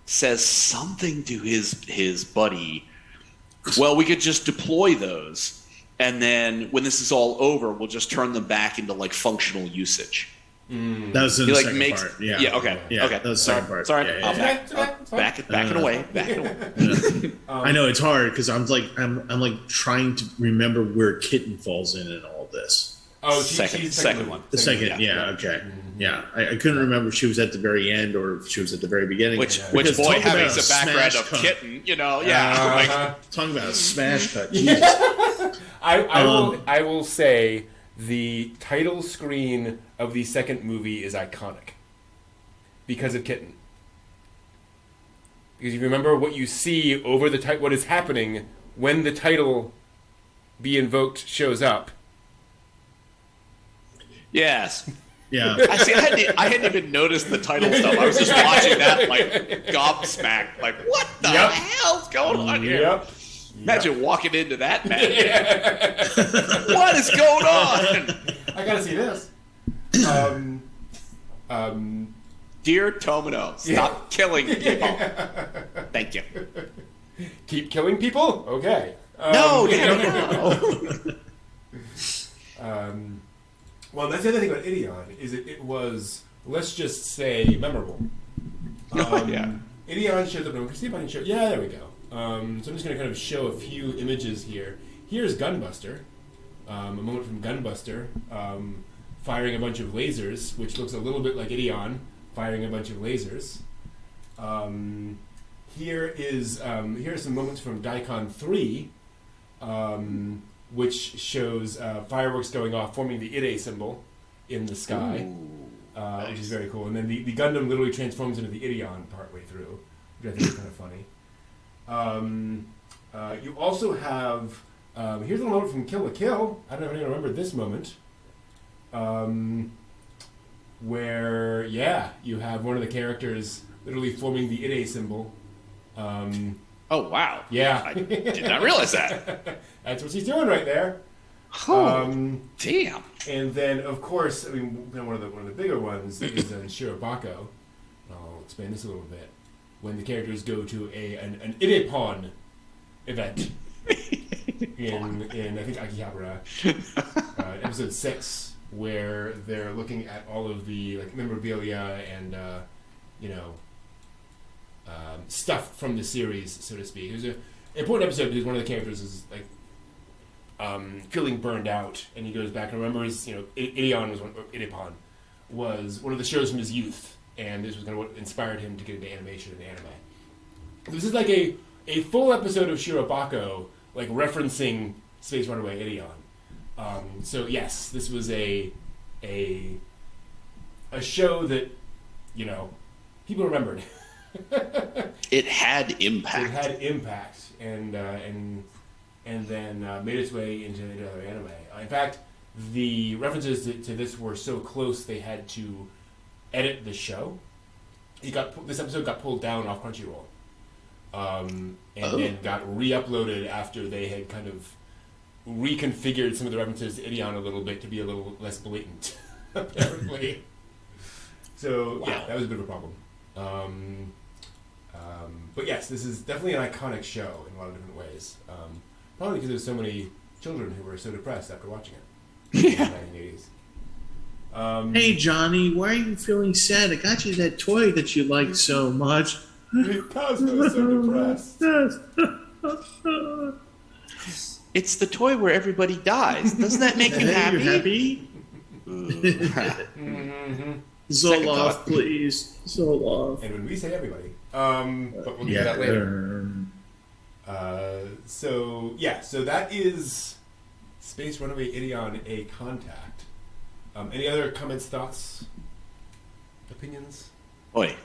says something to his buddy. Well, we could just deploy those, and then when this is all over, we'll just turn them back into like functional usage. That was in the second part. Yeah. Okay. That was the second part. Sorry. Yeah. I'll back it away. I know it's hard because I'm like trying to remember where Kitten falls in all this. Oh, second one. The second, okay. Yeah, I couldn't remember if she was at the very end or if she was at the very beginning. Which boy having the background of Kitten, talking about a smash cut. I will say the title screen of the second movie is iconic because of Kitten. Because you remember what you see over the what is happening when the title "Be Invoked" shows up. Yes. Yeah. I hadn't even noticed the title stuff. I was just watching that like gobsmacked. Like, what the hell's going on here? Yep. Imagine walking into that match. What is going on? I gotta see this. Dear Tomino, stop killing people. Thank you. Keep killing people? Okay. No. Well, that's the other thing about Ideon, is it was, let's just say, memorable. Ideon shows up, can you see if I can show? Yeah, there we go. So I'm just going to kind of show a few images here. Here's Gunbuster, a moment from Gunbuster, firing a bunch of lasers, which looks a little bit like Ideon, firing a bunch of lasers. Here's some moments from Daikon 3, which shows fireworks going off, forming the Ide symbol in the sky, nice. which is very cool. And then the Gundam literally transforms into the Ideon partway through, which I think is kind of funny. You also have, here's a moment from Kill la Kill. I don't know if anyone remembered this moment. Where, you have one of the characters literally forming the Ide symbol. Oh, wow. Yeah. I did not realize that. That's what she's doing right there. Damn. And then, of course, one of the bigger ones is Shirobako. I'll explain this a little bit. When the characters go to an Idepon event in I think Akihabara, episode 6, where they're looking at all of the memorabilia and stuff from the series, so to speak. It was an important episode because one of the characters is feeling burned out, and he goes back and remembers, Ideon was one of the shows from his youth, and this was kind of what inspired him to get into animation and anime. This is like a full episode of Shirobako, referencing Space Runaway Ideon. So yes, this was a show that people remembered. It had impact. It had impact, and then made its way into other anime. In fact, the references to this were so close they had to edit the show. This episode got pulled down off Crunchyroll, and then got re-uploaded after they had kind of reconfigured some of the references to Ideon a little bit to be a little less blatant, apparently. So yeah, that was a bit of a problem. But yes, this is definitely an iconic show in a lot of different ways. Probably because there's so many children who were so depressed after watching it in the 1980s. Hey, Johnny, why are you feeling sad? I got you that toy that you like so much. Because I was so depressed. It's the toy where everybody dies. Doesn't that make you happy? You happy? Zoloft, please. Zoloft. And when we say everybody. But we'll get to that later. So that is Space Runaway Ideon A Contact. Any other comments, thoughts, opinions? Oi.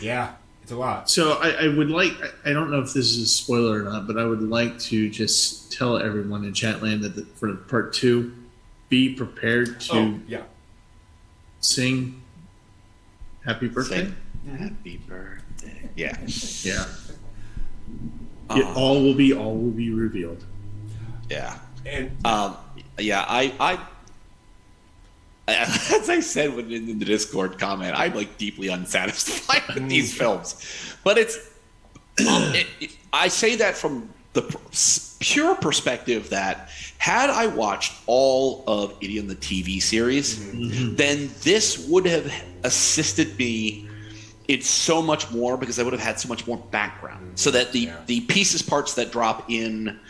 Yeah, it's a lot. So I would like, I don't know if this is a spoiler or not, but I would like to just tell everyone in Chatland that for part 2, be prepared to sing Happy Birthday. Happy birthday. Yeah. Yeah. All will be revealed. Yeah. And I as I said in the Discord comment, I'm deeply unsatisfied with these films. But it's I say that from the pure perspective that had I watched all of Ideon the TV series, then this would have assisted me in so much more because I would have had so much more background. So that the parts that drop in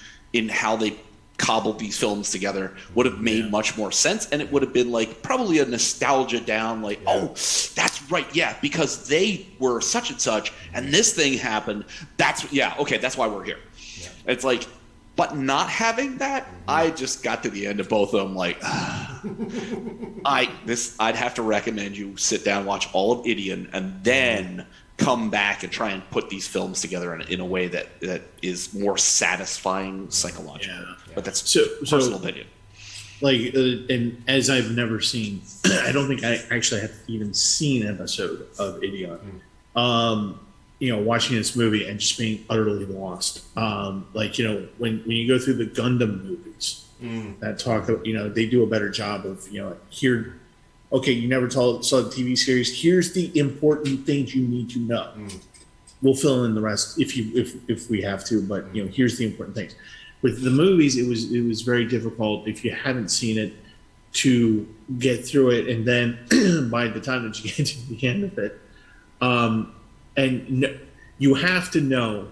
how they cobbled these films together would have made much more sense, and it would have been probably a nostalgia down, oh, that's right, because they were such and such, and this thing happened. That's why we're here. Yeah. It's but not having that, I just got to the end of both of them I'd have to recommend you sit down, watch all of Ideon, and then come back and try and put these films together in a way that is more satisfying psychologically. Yeah. But that's personal opinion. And as I've never seen, I don't think I actually have even seen an episode of Ideon. Watching this movie and just being utterly lost. When you go through the Gundam movies that talk, they do a better job of, here, okay, you never saw the TV series. Here's the important things you need to know. We'll fill in the rest if we have to, but here's the important things. With the movies, it was very difficult if you haven't seen it to get through it, and then by the time that you get to the end of it, you have to know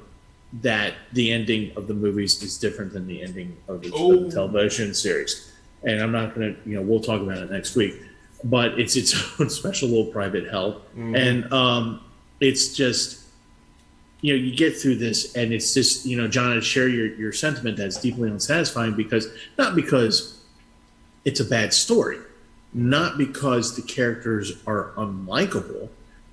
that the ending of the movies is different than the ending of the television series. And I'm not going to, we'll talk about it next week, but it's its own special little private hell. And it's just, you get through this, and it's just, John, I share your sentiment that's deeply unsatisfying not because it's a bad story, not because the characters are unlikable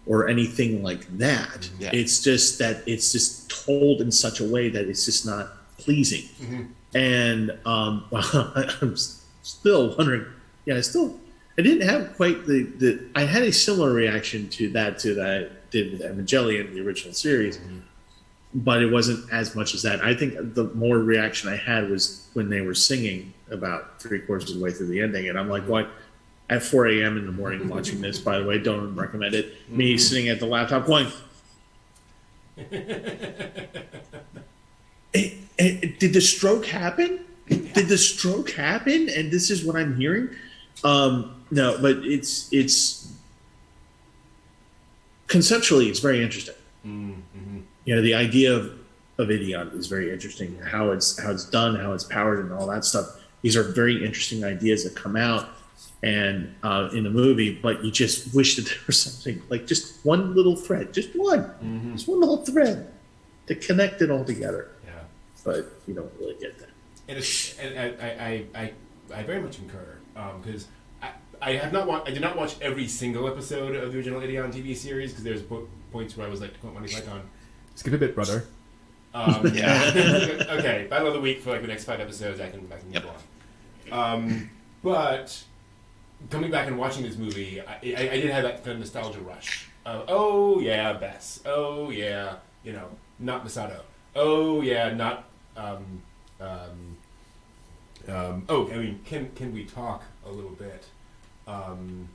or anything like that. Yeah. It's just that it's just told in such a way that it's just not pleasing. And I'm still wondering, I didn't have quite I had a similar reaction to that I did with Evangelion, the original series, but it wasn't as much as that. I think the more reaction I had was when they were singing about 3/4 of the way through the ending, and I'm like, what? At 4 a.m. in the morning watching this, by the way, don't recommend it. Me sitting at the laptop going, did the stroke happen? Did the stroke happen? And this is what I'm hearing? No, but it's conceptually, it's very interesting. The idea of Ideon is very interesting. How it's done, how it's powered, and all that stuff. These are very interesting ideas that come out and in the movie, but you just wish that there was something like just one little thread, just one little thread to connect it all together. Yeah, but you don't really get that. And I very much concur because I did not watch every single episode of the original Ideon TV series because there's points where I was like, to quote Monty Python, skip a bit, brother. Okay, Battle of the Week for like the next 5 episodes, I can move on. But coming back and watching this movie, I did have that kind of nostalgia rush. Oh yeah, Bess. Oh yeah, not Masato. Oh yeah, not. Can we talk a little bit? Can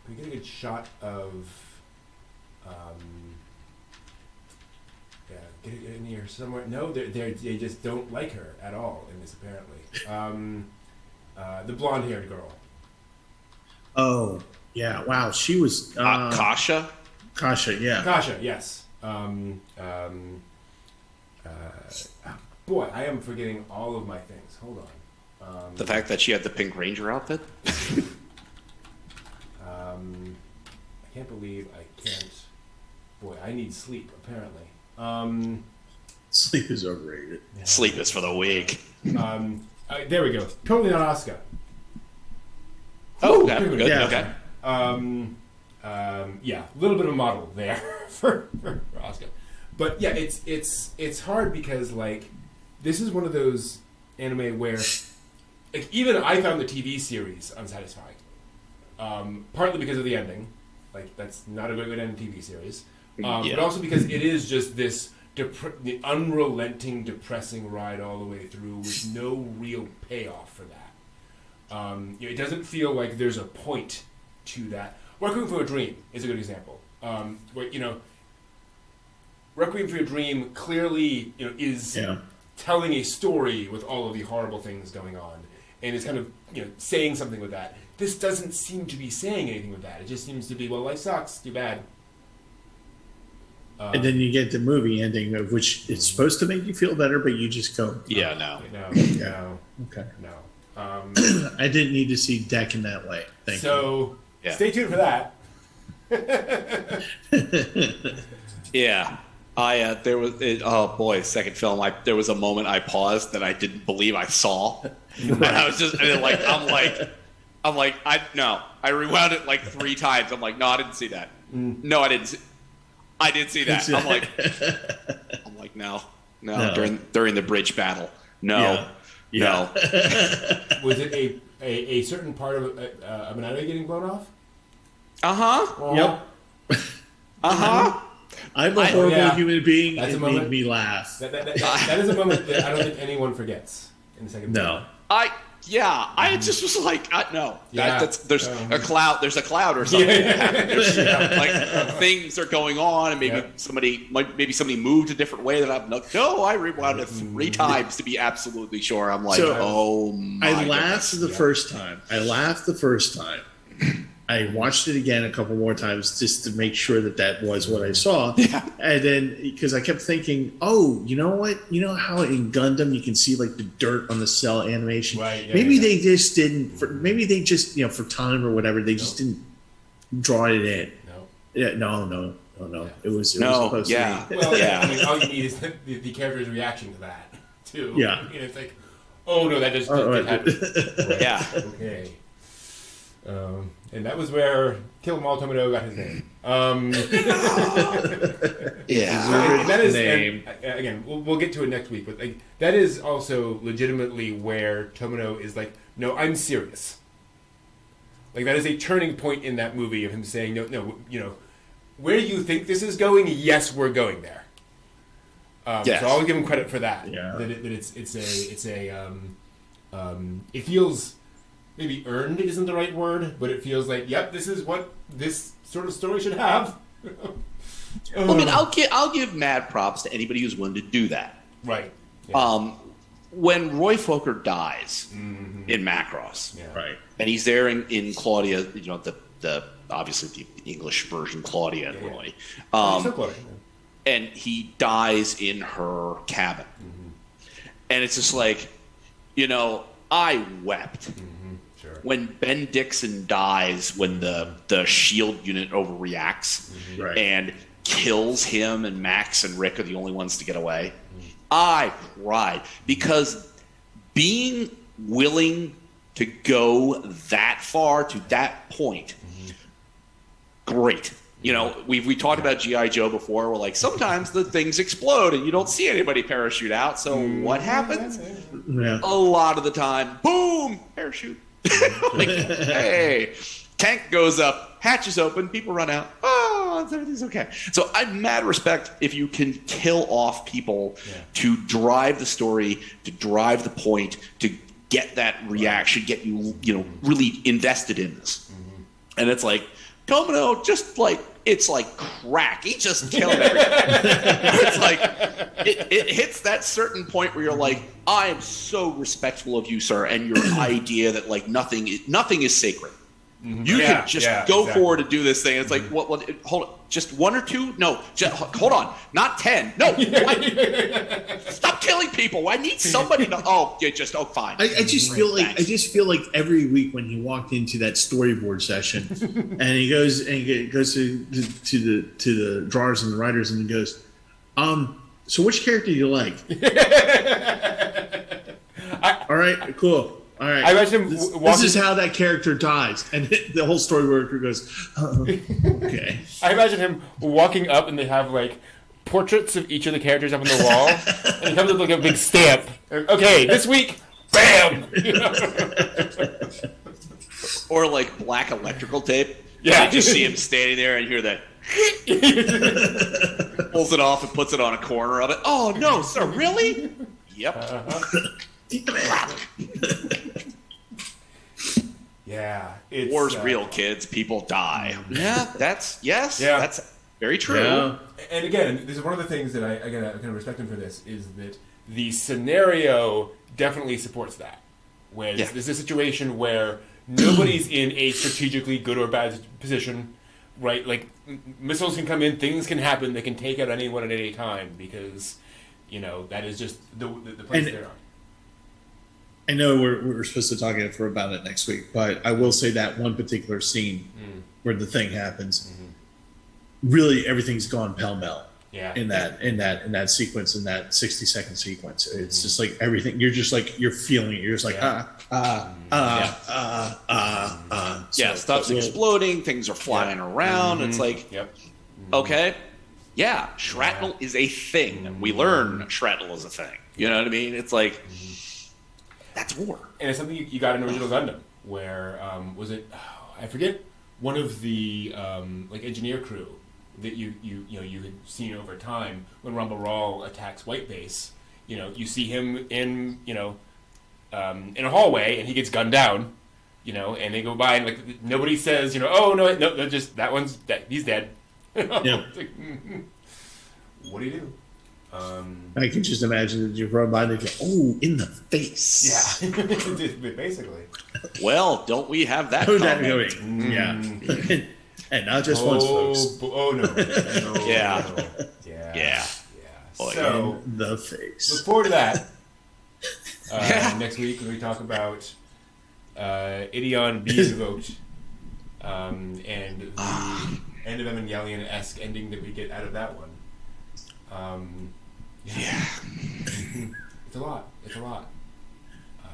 we get a good shot of? Get it in here somewhere. No, they just don't like her at all in this, apparently. The blonde-haired girl. Oh, yeah. Wow, she was... Kasha? Kasha, yeah. Kasha, yes. Boy, I am forgetting all of my things. Hold on. The fact that she had the Pink Ranger outfit? I can't believe I can't... Boy, I need sleep, apparently. Sleep is overrated. Yeah. Sleep is for the weak. There we go. Totally not Asuka. Oh, okay. Good. Yeah. Okay. A little bit of a model there for Asuka. But yeah, it's hard because like this is one of those anime where like even I found the TV series unsatisfying. Partly because of the ending. Like that's not a very good ending TV series. But also because it is just this the unrelenting, depressing ride all the way through with no real payoff for that. It doesn't feel like there's a point to that. Requiem for a Dream is a good example. Requiem for a Dream clearly is telling a story with all of the horrible things going on, and is kind of saying something with that. This doesn't seem to be saying anything with that. It just seems to be, well, life sucks, too bad. And then you get the movie ending, of which it's supposed to make you feel better, but you just go, no. Okay. No. I didn't need to see Deck in that way. Thank you. Stay tuned for that. Yeah. There was second film. There was a moment I paused that I didn't believe I saw, and I was just I'm like I rewound it like 3 times. I'm like, no, I didn't see that. No, I didn't. I did see that. I'm like, no. During the bridge battle, no. Yeah. Was it a certain part of an anime getting blown off? Uh-huh. Yep. Uh-huh. I'm a horrible human being. That's it made me laugh. That is a moment that I don't think anyone forgets in the second movie. I just was like, no. Yeah. There's a cloud. There's a cloud or something. Like things are going on, and maybe somebody moved a different way. That I'm like, no, I rewound it 3 times to be absolutely sure. I'm like, oh my! I laughed the first time. I watched it again a couple more times just to make sure that was what I saw. Yeah. And then because I kept thinking, oh, you know what? You know how in Gundam you can see like the dirt on the cell animation? Right, yeah, maybe they just didn't. Maybe they just for time or whatever they just didn't draw it in. No. Yeah. No. It was supposed to be. Well, I mean, all you need is the character's reaction to that too. Yeah. I mean, it's like, oh no, that just didn't happen. Right. Yeah. Okay. And that was where Kill 'Em All Tomino got his name. Yeah. And that is, and, again, we'll get to it next week, but like that is also legitimately where Tomino is like, no, I'm serious. Like that is a turning point in that movie of him saying, no, where do you think this is going? Yes, we're going there. Yes. So I'll give him credit for that. Yeah. That it feels. Maybe earned isn't the right word, but it feels like, yep, this is what this sort of story should have. Well, I mean, I'll give mad props to anybody who's willing to do that. Right. Yeah. When Roy Fokker dies in Macross, right, and he's there in Claudia, the obviously the English version Claudia and Roy, and he dies in her cabin, and it's just like, I wept. When Ben Dixon dies, when the shield unit overreacts and kills him, and Max and Rick are the only ones to get away, I cried because being willing to go that far to that point, great. We talked about G.I. Joe before. We're like, sometimes the things explode and you don't see anybody parachute out. So what happens? Yeah. A lot of the time, boom, parachute. Like, hey, tank goes up, hatch is open, people run out. Oh, everything's okay. So I'm mad respect if you can kill off people to drive the story, to drive the point, to get that reaction, get you, really invested in this. And it's like, Tomino, just like, it's like crack. He just killed everything. It's like, it hits that certain point where you're like, I am so respectful of you, sir, and your idea that like nothing is sacred. You can just go forward and do this thing. It's like, what? Hold on, just 1 or 2? No, hold on, not 10. No, stop killing people. I need somebody to. Fine. I just feel like every week when he walked into that storyboard session, and he goes to the drawers and the writers, and he goes, so which character do you like? All right, cool. All right. I imagine him this is how that character dies, and the whole storyboard goes, okay. I imagine him walking up, and they have like portraits of each of the characters up on the wall, and he comes with like a big stamp. Okay, this week, bam. Or like black electrical tape. Yeah, you just see him standing there and hear that. Pulls it off and puts it on a corner of it. Oh no, sir! Really? Yep. Yeah, war's real, kids. People die. Yeah, that's very true. Yeah. And again, this is one of the things that I kind of respect him for. This is that the scenario definitely supports that. When there's a situation where nobody's in a strategically good or bad position, right? Like missiles can come in, things can happen. They can take out anyone at any time because that is just the place they're on. I know we're supposed to talk for about it next week, but I will say that one particular scene where the thing happens, really everything's gone pell-mell. Yeah. In that sequence, in that 60-second sequence, it's just like everything. You're just like you're feeling it. You're just like stuff's exploding. Things are flying around. It's like, okay, shrapnel is a thing. We learn shrapnel is a thing. You know what I mean? It's like. That's war. And it's something you got in Original Gundam, where was it? Oh, I forget. One of the like engineer crew that you had seen over time when Rumble Rawl attacks White Base. You see him in in a hallway, and he gets gunned down. And they go by, and like nobody says, oh no, just he's dead. Yeah. Like, what do you do? I can just imagine that you run by and they go, "Oh, in the face." Yeah, basically. Well, don't we have that? Oh, that comment? going. Yeah. And not just once, folks. Oh no. Yeah. No. Yeah. So In the face. look forward to that. Next week when we talk about Ideon being invoked, and the end of Evangelion-esque ending that we get out of that one. Yeah. It's a lot.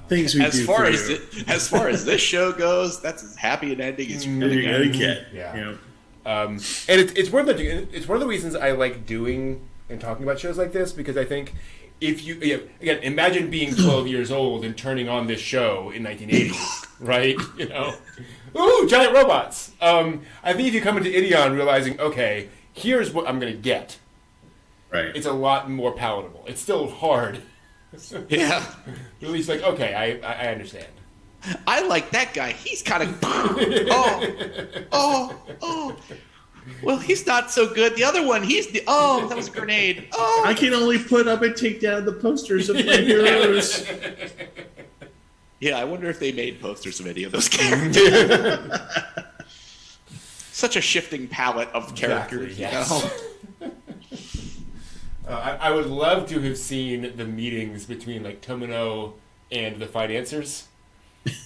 Things we as do far for as you. as far as this show goes, that's as happy an ending as you're really You're gonna gonna get. Yeah. And it's one of the reasons I like doing and talking about shows like this, because I think if you again imagine being 12 years old and turning on this show in 1980, right? Ooh, giant robots. I think if you come into Ideon realizing, okay, here's what I'm gonna get, Right. it's a lot more palatable. It's still hard. Yeah. At least like, okay, I understand. I like that guy. He's kind of oh. Well, he's not so good. The other one, that was a grenade. Oh. I can only put up and take down the posters of my heroes. Yeah, I wonder if they made posters of any of those characters. Such a shifting palette of characters. Exactly, yes. I would love to have seen the meetings between like Tomino and the financiers.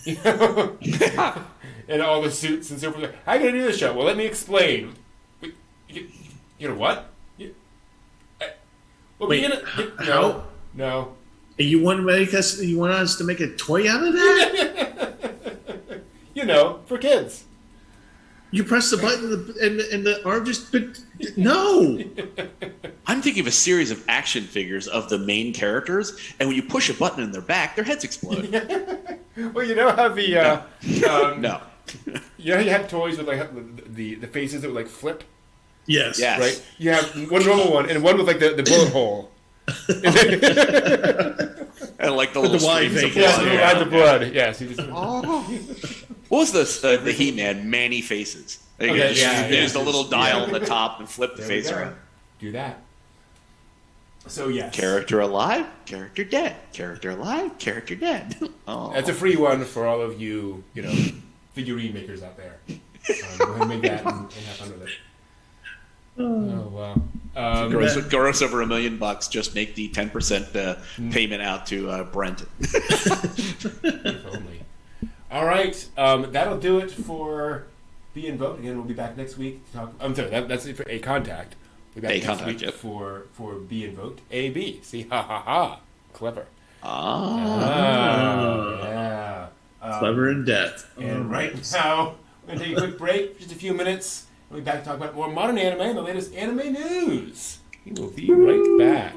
And all the suits and so forth. How are you going to do this show? Well, let me explain. You know what? Wait, how? No. You want us to make a toy out of that? For kids. You press the button and the arm just... No! I'm thinking of a series of action figures of the main characters, and when you push a button in their back, their heads explode. Well, how the... No. You have toys with like the faces that would like flip? Yes. Yes. Right? You have one normal one, and one with like the bullet hole. And like the With little the wide streams of fake, blood. Yeah, the blood. Yes. He just, What was the He-Man Manny faces? They Okay, use the little dial on the top and flip the There we face go. around. Do that. So yes, Character alive, character dead. Character alive, character dead. Oh. that's a free one for all of you, figurine makers out there. Go ahead and make that and have fun with it. Oh wow! Gross over $1 million. Just make the 10% payment out to Brent. If only. All right, that'll do it for Be Invoked. Again, we'll be back next week to talk. I'm sorry, that's it for A Contact. We'll be back A next Contact, week yep. for Be Invoked. AB. See, ha, clever. Ah. Yeah. Clever in death. And right now, we're going to take a quick break, just a few minutes. We'll be back to talk about more modern anime and the latest anime news. We will be right back.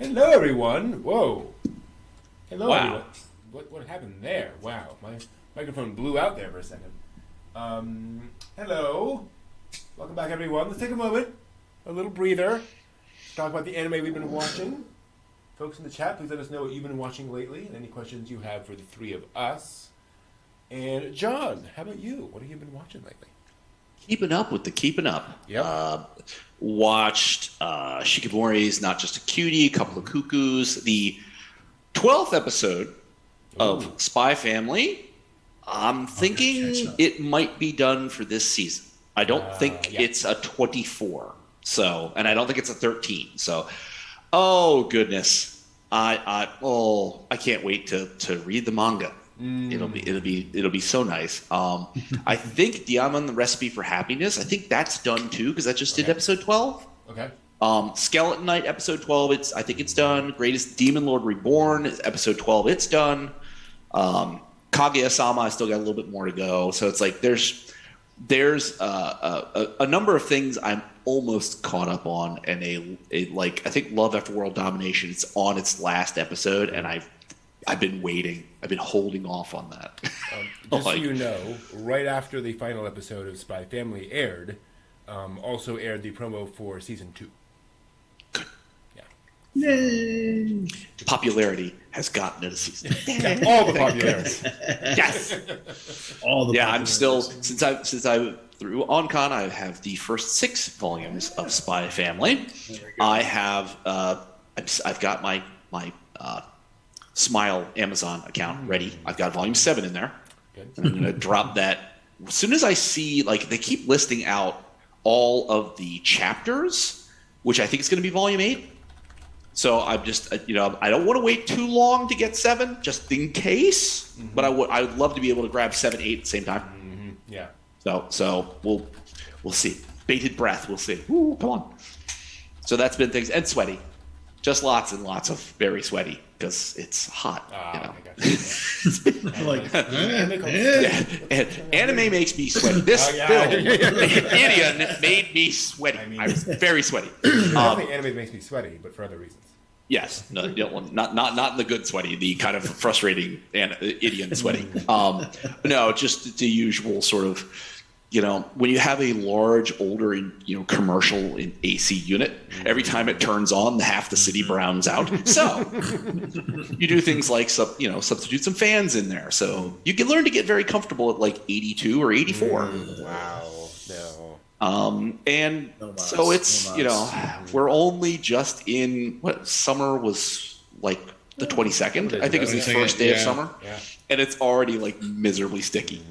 Hello, everyone. Whoa. Hello, Wow. everyone. What happened there? Wow, my microphone blew out there for a second. Hello. Welcome back, everyone. Let's take a moment, a little breather, talk about the anime we've been watching. Folks in the chat, please let us know what you've been watching lately and any questions you have for the three of us. And John, how about you? What have you been watching lately? Keeping up with the keeping up. Yep. Watched Shikimori's Not Just a Cutie, a couple of cuckoos, the 12th episode of Spy Family. I'm thinking it might be done for this season. I don't think it's a 24. So, and I don't think it's a 13. So, oh goodness, I can't wait to read the manga. It'll be so nice. I think Diamond, the Recipe for Happiness, I think that's done too because that just did episode 12. Okay. Skeleton Knight episode 12. I think it's done. Greatest Demon Lord Reborn episode 12. It's done. Kaguya-sama, I still got a little bit more to go. So it's like there's a number of things I'm almost caught up on, and I think Love After World Domination. It's on its last episode, and I've been waiting. I've been holding off on that. Just so you know, right after the final episode of Spy Family aired, also aired the promo for season 2. Good. Yeah. Yay! Popularity has gotten it a season. All the popularity. Yes. All the I'm still since I through OnCon, I have the first 6 volumes of Spy Family. I have I've got my Smile Amazon account ready. I've got volume 7 in there. Good. And I'm going to drop that as soon as I see, like, they keep listing out all of the chapters, which I think is going to be volume 8. So I'm just, I don't want to wait too long to get 7, just in case. Mm-hmm. But I would love to be able to grab 7, 8 at the same time. Mm-hmm. Yeah. So we'll see. Bated breath. We'll see. Ooh, come on. So that's been things, and sweaty. Just lots and lots of very sweaty because it's hot. Anime makes me sweaty. This film, Ideon, made me sweaty. I was very sweady. I think anime makes me sweaty, but for other reasons. Yes, no, not in the good sweaty, the kind of frustrating Ideon sweaty. No, just the usual sort of. When you have a large, older, commercial in AC unit, every time it turns on, half the city browns out. So you do things like substitute some fans in there. So you can learn to get very comfortable at like 82 or 84. Wow, no. And so it's we're only just in what summer was like the 22nd. I think it was the first day of summer. Yeah. And it's already like miserably sticky.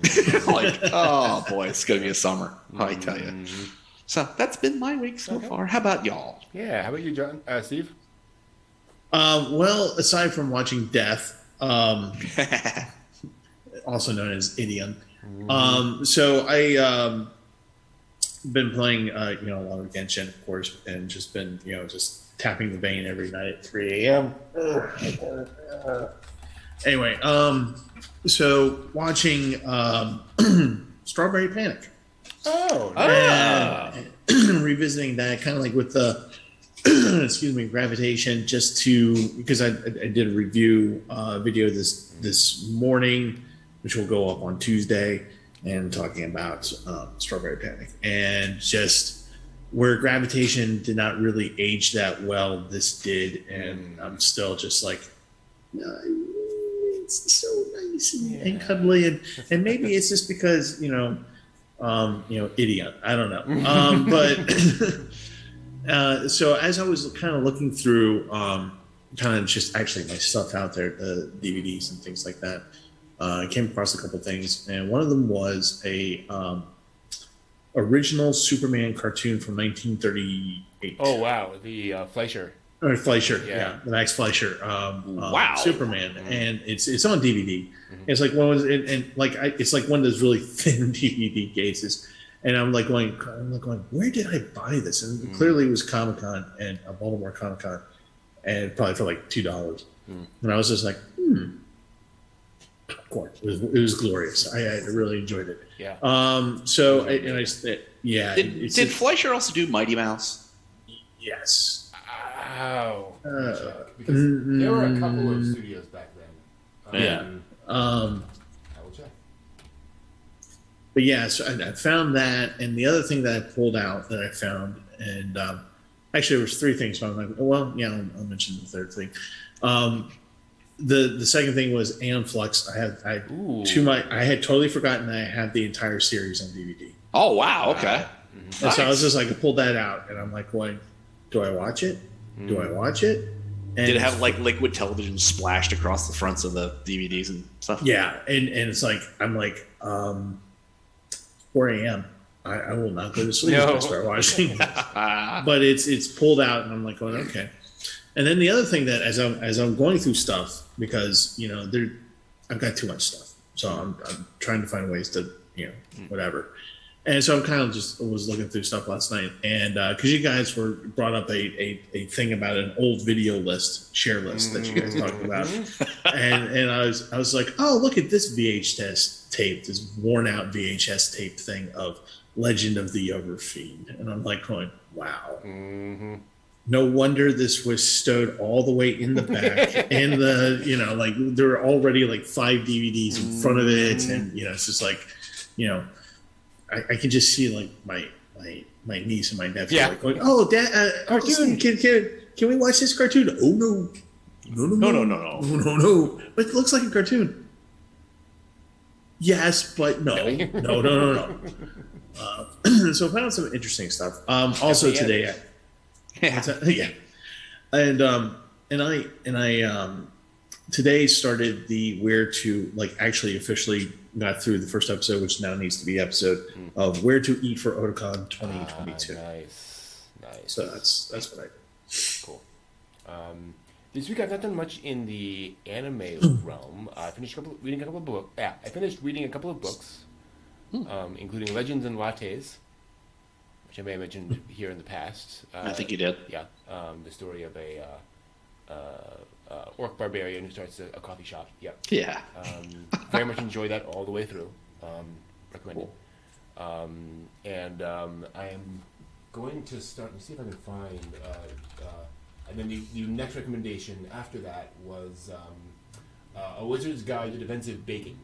Like, oh boy, it's gonna be a summer. I tell you. So that's been my week so far. How about y'all? Yeah. How about you, John? Steve? Well, aside from watching Death, also known as Ideon, so I been playing a lot of Genshin, of course, and just been just tapping the vein every night at 3 a.m. Anyway, so watching Strawberry Panic. Revisiting that, kind of like with the gravitation, just because I did a review video this morning, which will go up on Tuesday, and talking about Strawberry Panic, and just where gravitation did not really age that well, this did, and I'm still just like, it's so nice and cuddly, and maybe it's just because Ideon. I don't know, but so as I was kind of looking through, kind of just actually my stuff out there, the DVDs and things like that, I came across a couple things, and one of them was a original Superman cartoon from 1938. Oh wow, the Fleischer. Or Fleischer, the Max Fleischer, Superman, and it's on DVD. It's like it's like one of those really thin DVD cases, and I'm like going, where did I buy this? And clearly it was Comic-Con, and Baltimore Comic-Con, and probably for like $2. And I was just like, popcorn. It was glorious. I really enjoyed it. Yeah. Did Fleischer also do Mighty Mouse? Yes. Wow. Uh, Because there were a couple of studios back then. Yeah. I will check. But yeah, so I found that, and the other thing that I pulled out that I found, and actually there was three things. So I'm like, well, yeah, I'll mention the third thing. The second thing was Aeon Flux. I had totally forgotten that I had the entire series on DVD. Oh wow, okay. And so I was just like, I pulled that out, and I'm like, going, do I watch it? Do I watch it? And Did it have like liquid television splashed across the fronts of the DVDs and stuff? Yeah, and it's like I'm like 4 a.m. I will not go to sleep if I start watching. But it's pulled out, and I'm like going, okay. And then the other thing that as I'm going through stuff, because I've got too much stuff, so I'm trying to find ways to whatever. And so I'm kind of just was looking through stuff last night, and because you guys brought up a thing about an old video list, share list that you guys talked about, and I was like, oh, look at this VHS tape, this worn out VHS tape thing of Legend of the Overfiend, and I'm like going, wow. Mm-hmm. No wonder this was stowed all the way in the back, in the like there were already like 5 DVDs in front of it, and it's just like I can just see like my niece and my nephew like going, oh, Dad, cartoon, can we watch this cartoon? Oh no, but it looks like a cartoon. Yes, but no. So I found some interesting stuff. Also today, and I today started the where to like actually officially got through the first episode, which now needs to be episode of Where to Eat for Otakon 2022. Nice. So that's what I did. Cool. This week I've not done much in the anime realm. I finished reading a couple of books. Yeah, I finished reading a couple of books, including Legends and Lattes, which I may have mentioned here in the past. I think you did. Yeah, the story of a orc barbarian who starts a coffee shop. Yep. Yeah. Very much enjoyed that all the way through. Recommended. Cool. And I am going to start. Let me see if I can find. And then the next recommendation after that was A Wizard's Guide to Defensive Baking.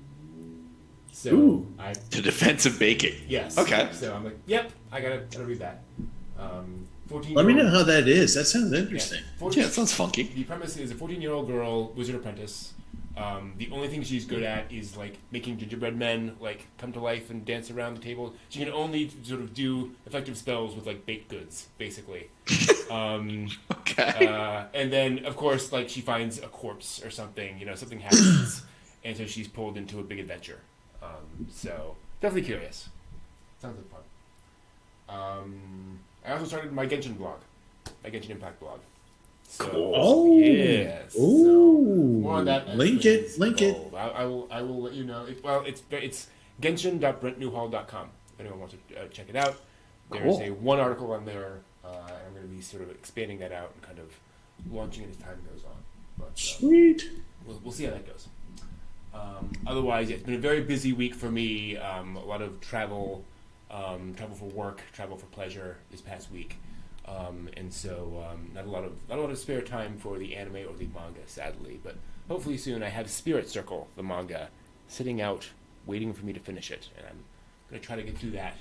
So to defensive baking. Yes. Okay. So I'm like, yep, I gotta read that. 14. Let me know how that is. That sounds interesting. Yeah, that sounds funky. The premise is a 14-year-old girl, wizard apprentice. The only thing she's good at is like making gingerbread men like come to life and dance around the table. She can only sort of do effective spells with like baked goods, basically. Okay. And then of course like she finds a corpse or something, something happens, and so she's pulled into a big adventure. So definitely curious. Sounds like fun. I also started my Genshin blog, my Genshin Impact blog. So, cool. Oh, yes. Ooh. So, more on that. Link it. I will let you know. It's genshin.brentnewhall.com. If anyone wants to check it out, there's one article on there. I'm going to be sort of expanding that out and kind of launching it as time goes on. But, Sweet. We'll see how that goes. Otherwise, it's been a very busy week for me. A lot of travel for work, travel for pleasure this past week, and so not a lot of spare time for the anime or the manga, sadly. But hopefully soon, I have Spirit Circle, the manga, sitting out, waiting for me to finish it, and I'm going to try to get through that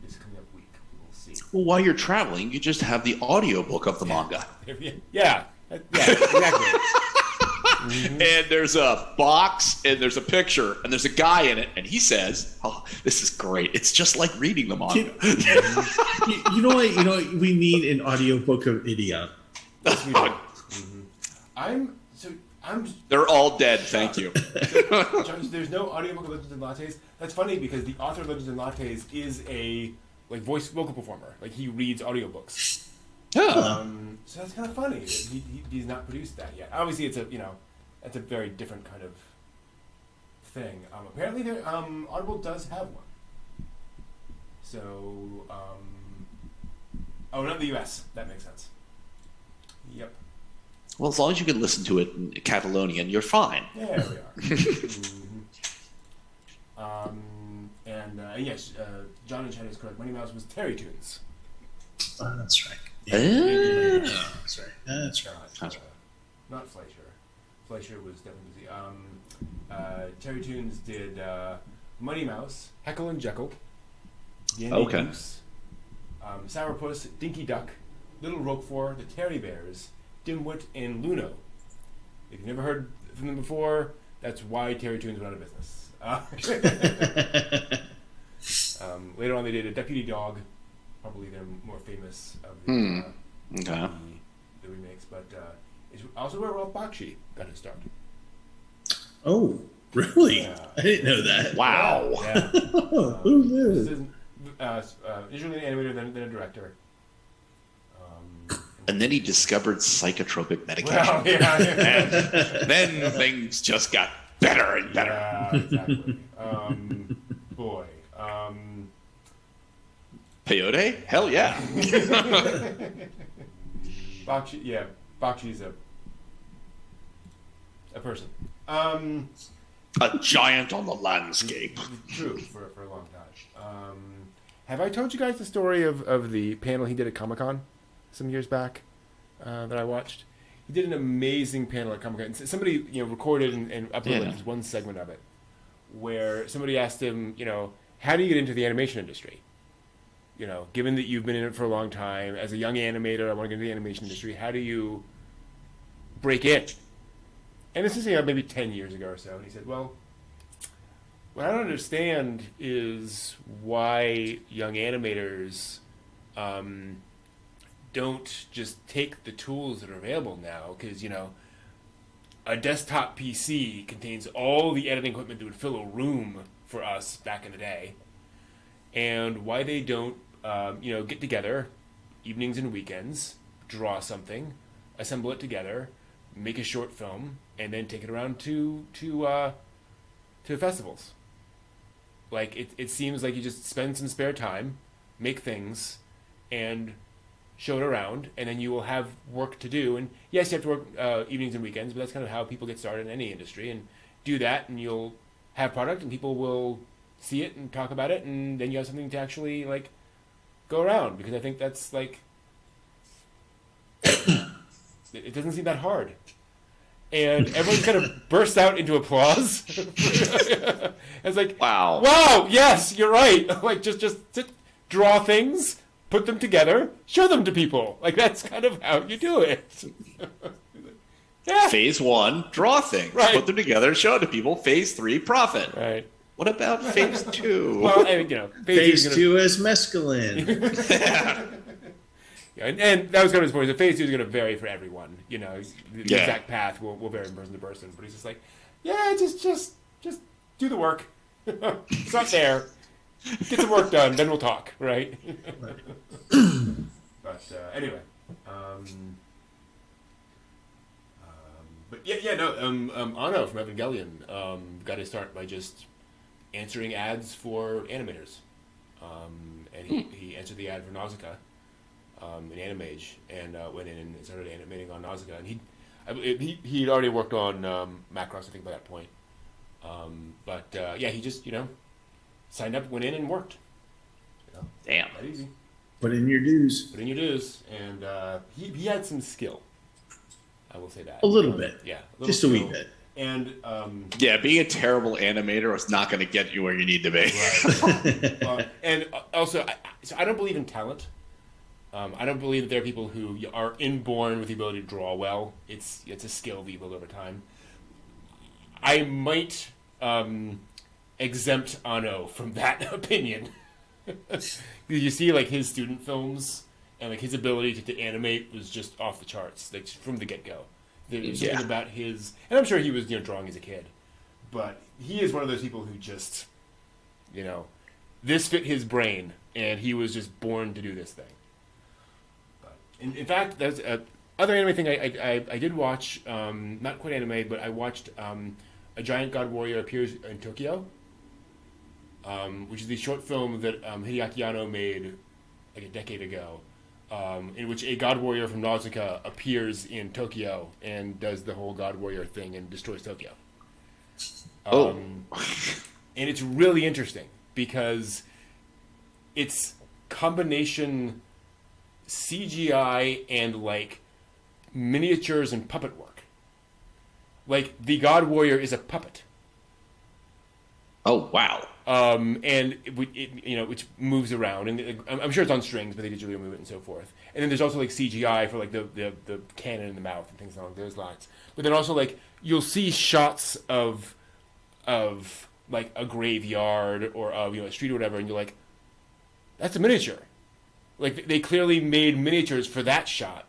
this coming up week. We'll see. Well, while you're traveling, you just have the audiobook of the manga. Yeah, exactly. Mm-hmm. And there's a box, and there's a picture, and there's a guy in it, and he says, "Oh, this is great! It's just like reading the manga." You know what? We need an audiobook of Ideon. They're all dead. Thank you. There's no audiobook of Legends and Lattes. That's funny because the author of Legends and Lattes is a vocal performer. Like he reads audiobooks. Oh. So that's kind of funny. He's not produced that yet. Obviously, it's a very different kind of thing. Apparently, Audible does have one. So, not in the U.S. That makes sense. Yep. Well, as long as you can listen to it in Catalonian, you're fine. There we are. Mm-hmm. And yes, John in China is correct. Money Mouse was Terry Tunes. Oh, that's right. Oh. That's right. That's right. Not Fleischer. Fleischer was definitely busy. Terry Toons did Money Mouse, Heckle and Jekyll, Dandy Goose, Sourpuss, Dinky Duck, Little Roquefort, The Terry Bears, Dimwit, and Luno. If you've never heard from them before, that's why Terry Toons went out of business. Later on, they did a Deputy Dog, probably their more famous of the remakes. But it's also where Ralph Bakshi got his start. Oh, really? I didn't know that. Wow. Yeah. Who knew? Usually an animator, then a director. And then he discovered psychotropic medication. Well, and then things just got better and better. Yeah, exactly. Boy. Peyote? Hell yeah. Bakshi's a person. A giant on the landscape. True, for a long time. Have I told you guys the story of the panel he did at Comic-Con some years back that I watched? He did an amazing panel at Comic-Con. Somebody recorded and uploaded just one segment of it where somebody asked him, how do you get into the animation industry? Given that you've been in it for a long time, as a young animator, I want to get into the animation industry. How do you break in? And this is maybe 10 years ago or so. And he said, well, what I don't understand is why young animators don't just take the tools that are available now. Because, a desktop PC contains all the editing equipment that would fill a room for us back in the day. And why they don't get together evenings and weekends, draw something, assemble it together, make a short film, and then take it around to festivals. Like it seems like you just spend some spare time, make things, and show it around, and then you will have work to do. And yes, you have to work evenings and weekends, but that's kind of how people get started in any industry. And do that, and you'll have product, and people will see it and talk about it, and then you have something to actually go around. Because I think that's it doesn't seem that hard. And everyone kind of bursts out into applause. It's like, wow, yes, you're right. Just sit, draw things, put them together, show them to people. That's kind of how you do it. Yeah. Phase 1, draw things, put them together, show it to people. Phase 3, profit. Right. What about phase 2? Well, phase 2 is mescaline. Yeah, and that was kind of his point. Phase 2 is going to vary for everyone. The exact path will vary from person to person. But he's just like, just do the work. It's not there. Get some work done, then we'll talk, right? But anyway, Anno from Evangelion got his start by just answering ads for animators, and he answered the ad for Nausicaa. In Animage, and went in and started animating on Nausicaa. And he'd already worked on Macross, I think, by that point. He just signed up, went in, and worked. Damn, that easy. Put in your dues. And he had some skill. I will say that a little bit, just a wee bit. And being a terrible animator is not going to get you where you need to be. Right. And also, I don't believe in talent. I don't believe that there are people who are inborn with the ability to draw well. It's a skill that you build over time. I might exempt Anno from that opinion. You see, his student films and his ability to animate was just off the charts, from the get-go. There was something about his, and I'm sure he was drawing as a kid, but he is one of those people who just, this fit his brain, and he was just born to do this thing. In fact, there's other anime thing I did watch, not quite anime, but I watched A Giant God Warrior Appears in Tokyo, which is the short film that Hideaki Anno made a decade ago, in which a God Warrior from Nausicaa appears in Tokyo and does the whole God Warrior thing and destroys Tokyo. And it's really interesting because it's combination CGI and like miniatures and puppet work. Like the God Warrior is a puppet. Oh wow! And which moves around, and I'm sure it's on strings, but they digitally remove it and so forth. And then there's also like CGI for like the cannon in the mouth and things along those lines. But then also like you'll see shots of like a graveyard or of a street or whatever, and you're like, that's a miniature. Like they clearly made miniatures for that shot.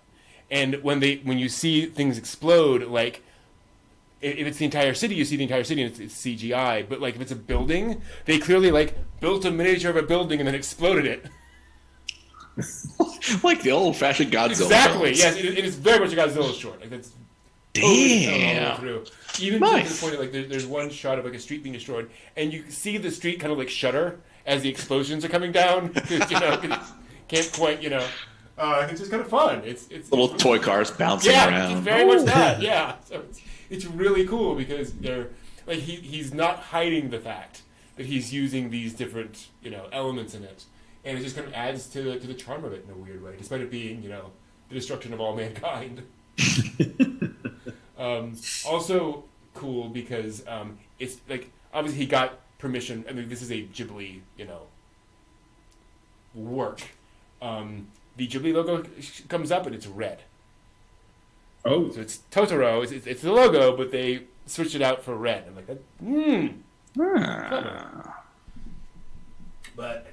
And when you see things explode, like. If it's the entire city, you see the entire city and it's CGI. But like if it's a building, they clearly like built a miniature of a building and then exploded it. Like the old-fashioned Godzilla. Exactly. Films. Yes, it is very much a Godzilla short. Like that's damn. All the way through. Even nice. to the point of like there's one shot of like a street being destroyed, and you see the street kind of like shudder as the explosions are coming down. Cause it can't quite it's just kind of fun. It's little toy cars bouncing around. It's very much that. Yeah. So it's really cool because they're like he's not hiding the fact that he's using these different elements in it, and it just kind of adds to the charm of it in a weird way, despite it being the destruction of all mankind. Also cool because it's like obviously he got permission. I mean, this is a Ghibli work. The Ghibli logo comes up and it's red. Oh, so it's Totoro. It's the logo, but they switched it out for red. I'm like, But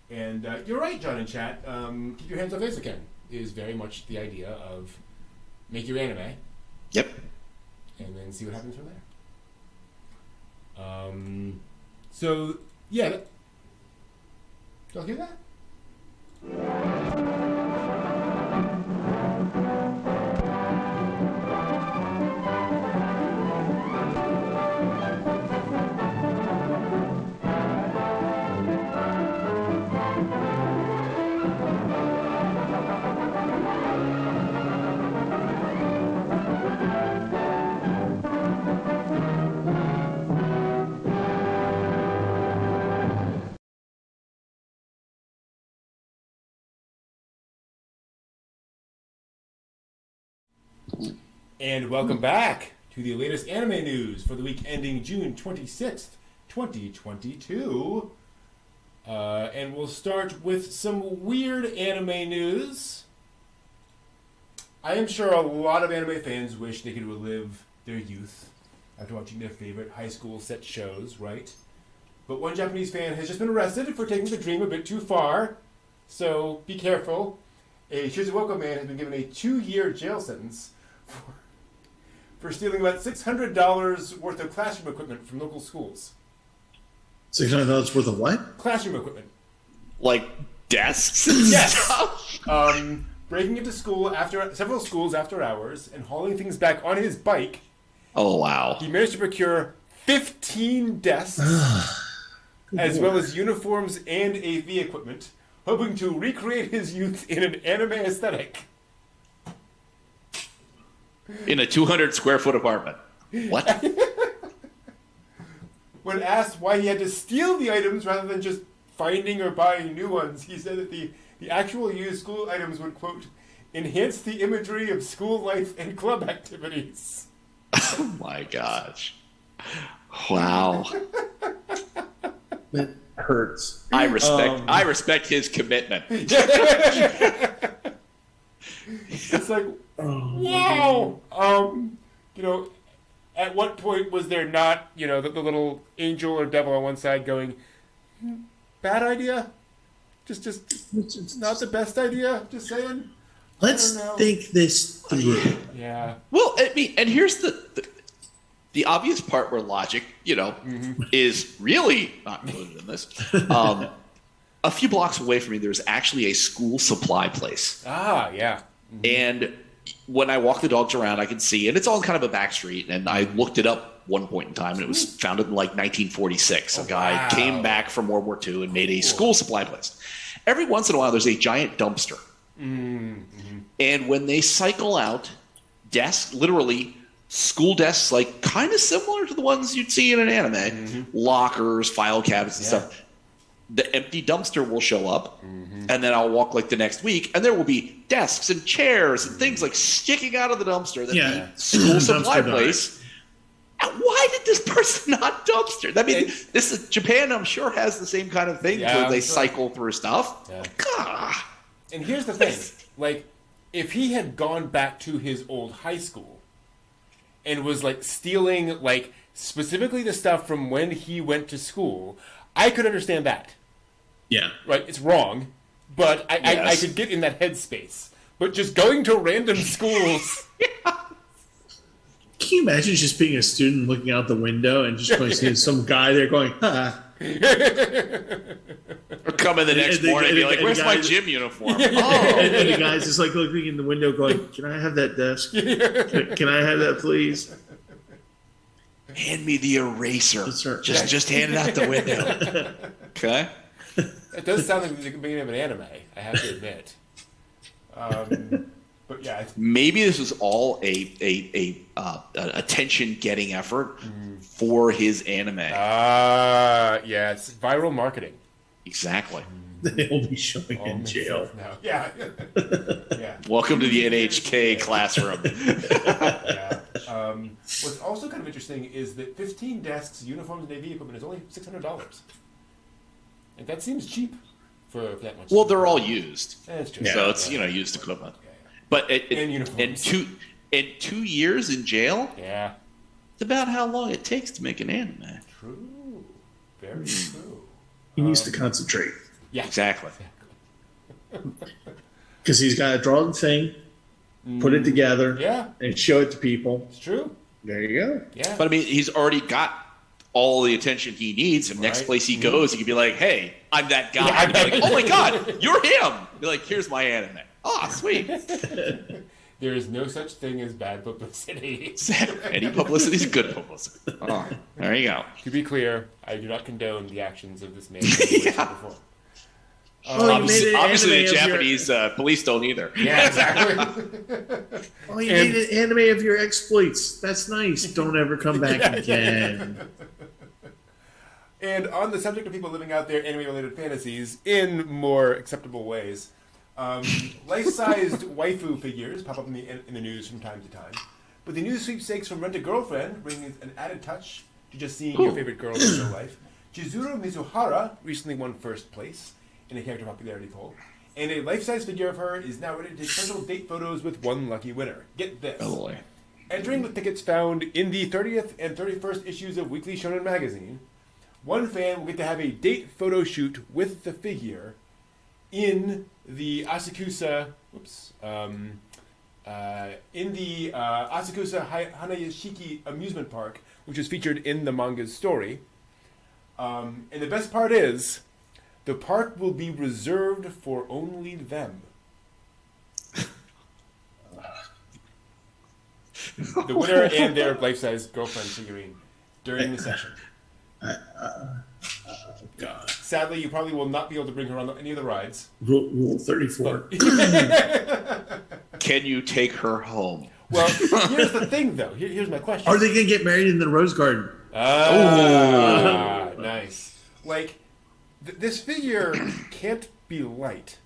anyway, you're right, John in chat. Keep your hands off Isekan is very much the idea of make your anime. Yep. And then see what happens from there. So yeah, y'all hear that? And welcome back to the latest anime news for the week ending June 26th, 2022. And we'll start with some weird anime news. I am sure a lot of anime fans wish they could relive their youth after watching their favorite high school set shows, right? But one Japanese fan has just been arrested for taking the dream a bit too far. So be careful. A Shizuoka man has been given a 2-year jail sentence for stealing about $600 worth of classroom equipment from local schools. $600 worth of what? Classroom equipment. Like desks and stuff? Breaking into several schools after hours and hauling things back on his bike. Oh, wow. He managed to procure 15 desks, as well as uniforms and AV equipment, hoping to recreate his youth in an anime aesthetic. In a 200 square foot apartment. What? When asked why he had to steal the items rather than just finding or buying new ones, he said that the actual used school items would, quote, enhance the imagery of school life and club activities. Oh my gosh. Wow. It hurts. I respect his commitment. It's like, wow. At what point was there not, the little angel or devil on one side going, bad idea? Just not the best idea? Just saying? Let's think this through. Yeah. Well, I mean, and here's the obvious part where logic, is really not included in this. A few blocks away from me, there's actually a school supply place. Ah, yeah. Mm-hmm. And when I walk the dogs around, I can see, and it's all kind of a back street. And I looked it up one point in time, and it was founded in like 1946. A guy came back from World War II and made a school supply place. Every once in a while, there's a giant dumpster. Mm-hmm. And when they cycle out desks, literally school desks, like kind of similar to the ones you'd see in an anime, lockers, file cabinets, and stuff. The empty dumpster will show up, And then I'll walk like the next week, and there will be desks and chairs and things like sticking out of the dumpster. That the school supply place. Why did this person not dumpster? I mean, this is Japan. I'm sure has the same kind of thing where they cycle through stuff. Yeah. And here's the thing: like, if he had gone back to his old high school and was like stealing like specifically the stuff from when he went to school, I could understand that. Yeah. Right. It's wrong, but I could get in that headspace. But just going to random schools. Can you imagine just being a student looking out the window and just going to see some guy there going, ha? Or come in the next morning and be like, where's my gym uniform? And the guy's just like looking in the window going, can I have that desk? Can I have that, please? Hand me the eraser. Just hand it out the window. Okay? It does sound like the beginning of an anime, I have to admit. But yeah, maybe this was all a attention-getting effort for his anime. Yeah, it's viral marketing. Exactly. They'll be showing in jail. Yeah. Welcome to the NHK classroom. Yeah. What's also kind of interesting is that 15 desks, uniforms, and AV equipment is only $600. And that seems cheap for that much. Well, they're all used. That's true. So it's used equipment. But in 2 years in jail, it's about how long it takes to make an anime. True, very true. He needs to concentrate. Yeah, exactly. Because he's got to draw the thing, put it together, and show it to people. It's true. There you go. Yeah, but I mean, he's already got all the attention he needs, and next place he goes, he can be like, "Hey, I'm that guy." Yeah, be like, "Oh my God, you're him!" Be like, "Here's my anime." Oh, sweet. There is no such thing as bad publicity. Any publicity is good publicity. Oh, there you go. To be clear, I do not condone the actions of this man. Obviously, the Japanese police don't either. Yeah, exactly. Oh, you made an anime of your exploits. That's nice. Don't ever come back again. And on the subject of people living out their anime-related fantasies in more acceptable ways, life-sized waifu figures pop up in the news from time to time. But the new sweepstakes from Rent a Girlfriend brings an added touch to just seeing your favorite girl in real life. Chizuru Mizuhara recently won first place in a character popularity poll, and a life-size figure of her is now ready to take special date photos with one lucky winner. Get this. Oh boy. Entering with tickets found in the 30th and 31st issues of Weekly Shonen Magazine, one fan will get to have a date photo shoot with the figure in the Asakusa, Asakusa Hanayashiki amusement park, which is featured in the manga's story. And the best part is, the park will be reserved for only them. The winner and their life-size girlfriend figurine during the session. God. Sadly, you probably will not be able to bring her on any of the rides. Rule 34. Can you take her home? Well, here's the thing, though. Here's my question. Are they going to get married in the Rose Garden? Nice. Like, this figure can't be light.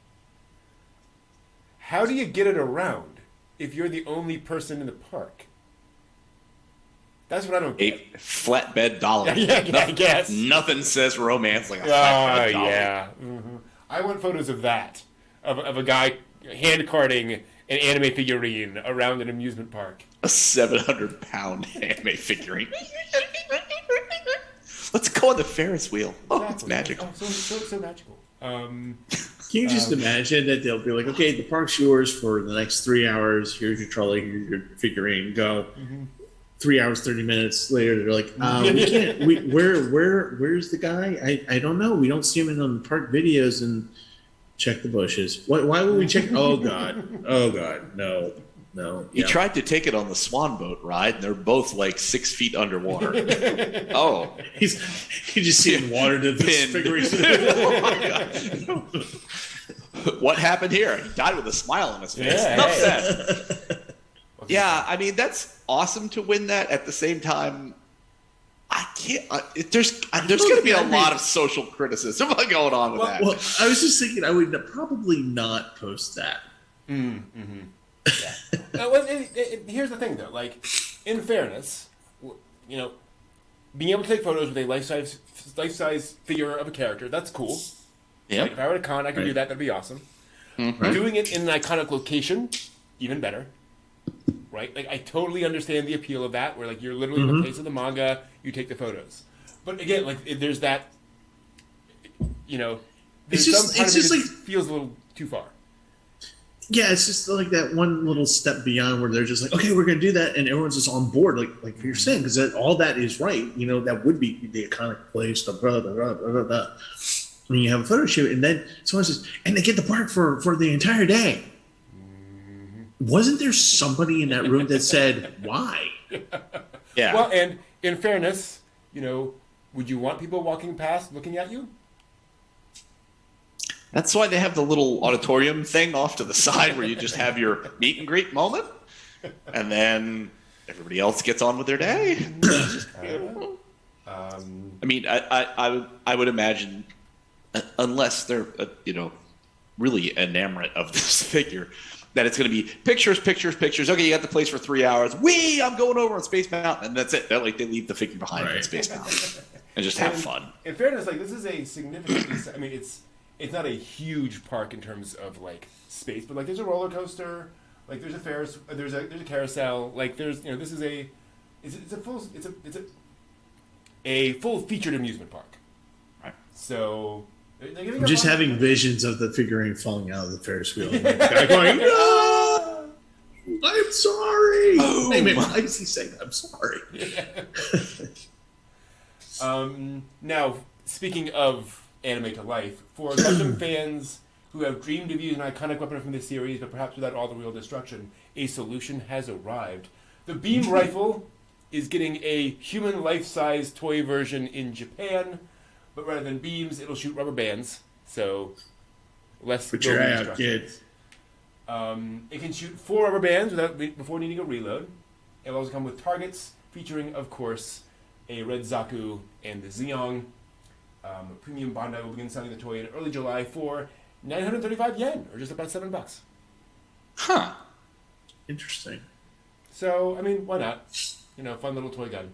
How do you get it around if you're the only person in the park? That's what I don't get. A flatbed dollar. I guess. Nothing says romance like a flatbed dollar. Yeah. Mm-hmm. I want photos of that. Of a guy hand-carting an anime figurine around an amusement park. A 700-pound anime figurine. Let's go on the Ferris wheel. Oh, exactly. It's magical. Oh, so magical. Can you just imagine that they'll be like, okay, the park's yours for the next 3 hours. Here's your trolley. Here's your figurine. Go. Mm-hmm. 3 hours, 30 minutes later, they're like, we can't. Where's the guy? I don't know. We don't see him in the park videos. And check the bushes. Why would we check? Oh God. No. He tried to take it on the Swan Boat ride, and they're both like 6 feet underwater. Oh, he just seeing water to this figuration. Oh, what happened here? He died with a smile on his face. Enough said. Yeah, I mean, that's awesome to win that. At the same time, I can't. There's going to be a lot of social criticism going on with that. Well, I was just thinking I would probably not post that. Mm-hmm. Yeah. Here's the thing, though. Like, in fairness, you know, being able to take photos with a life-size figure of a character, that's cool. Yeah. Like, if I were at a con, I could do that. That'd be awesome. Mm-hmm. Doing it in an iconic location, even better. Right? Like, I totally understand the appeal of that, where, like, you're literally in the place of the manga, you take the photos. But again, like, there's that, you know, It's some part of it like feels a little too far. Yeah, it's just like that one little step beyond where they're just like, okay, we're going to do that, and everyone's just on board, like you're saying, because all that is right. You know, that would be the iconic place, the blah, blah, blah, blah, blah, blah. And you have a photo shoot, and then someone says, and they get the park for the entire day. Wasn't there somebody in that room that said, why? Yeah. Well, and in fairness, you know, would you want people walking past looking at you? That's why they have the little auditorium thing off to the side where you just have your meet and greet moment, and then everybody else gets on with their day. I mean, I would imagine, unless they're really enamored of this figure, that it's going to be pictures. Okay, you got the place for 3 hours. I'm going over on Space Mountain, and that's it. They leave the figure behind on Space Mountain and just have fun. In fairness, like, this is a significantly. I mean, it's not a huge park in terms of, like, space, but, like, there's a roller coaster, like, there's a Ferris, there's a carousel, like, there's, you know, this is a full featured amusement park. Right. So I'm just having visions of the figurine falling out of the Ferris wheel. And the guy going, no! I'm sorry. Oh, wait, why is he saying I'm sorry? Yeah. Now, speaking of anime to life, for Gundam fans who have dreamed of using an iconic weapon from this series, but perhaps without all the real destruction, a solution has arrived. The beam rifle is getting a human life-size toy version in Japan, but rather than beams, it'll shoot rubber bands, so less Put your eye out, instructions. It can shoot 4 rubber bands before needing a reload. It'll also come with targets, featuring, of course, a red Zaku and the Zeong. Premium Bandai will begin selling the toy in early July for 935 yen, or just about $7. Huh. Interesting. So, I mean, why not? You know, fun little toy gun.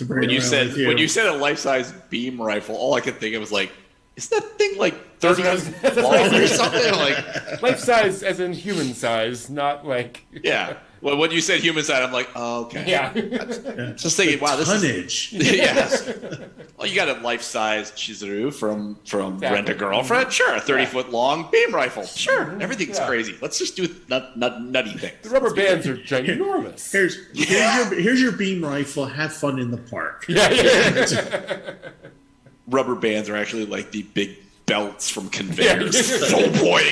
When you said a life-size beam rifle, all I could think of was like, is that thing like 30 feet long or something? Like life-size as in human size, not like... Yeah. Well, when you said human size, I'm like, oh, okay. Yeah. Just thinking, wow, this tonnage. Yes. Well, you got a life-size Chizuru from Rent-A-Girlfriend. Sure, 30-foot long beam rifle. Sure, everything's crazy. Let's just do nutty things. The rubber bands are ginormous. Here's your beam rifle. Have fun in the park. Yeah. Rubber bands are actually like the big belts from conveyors. So boy.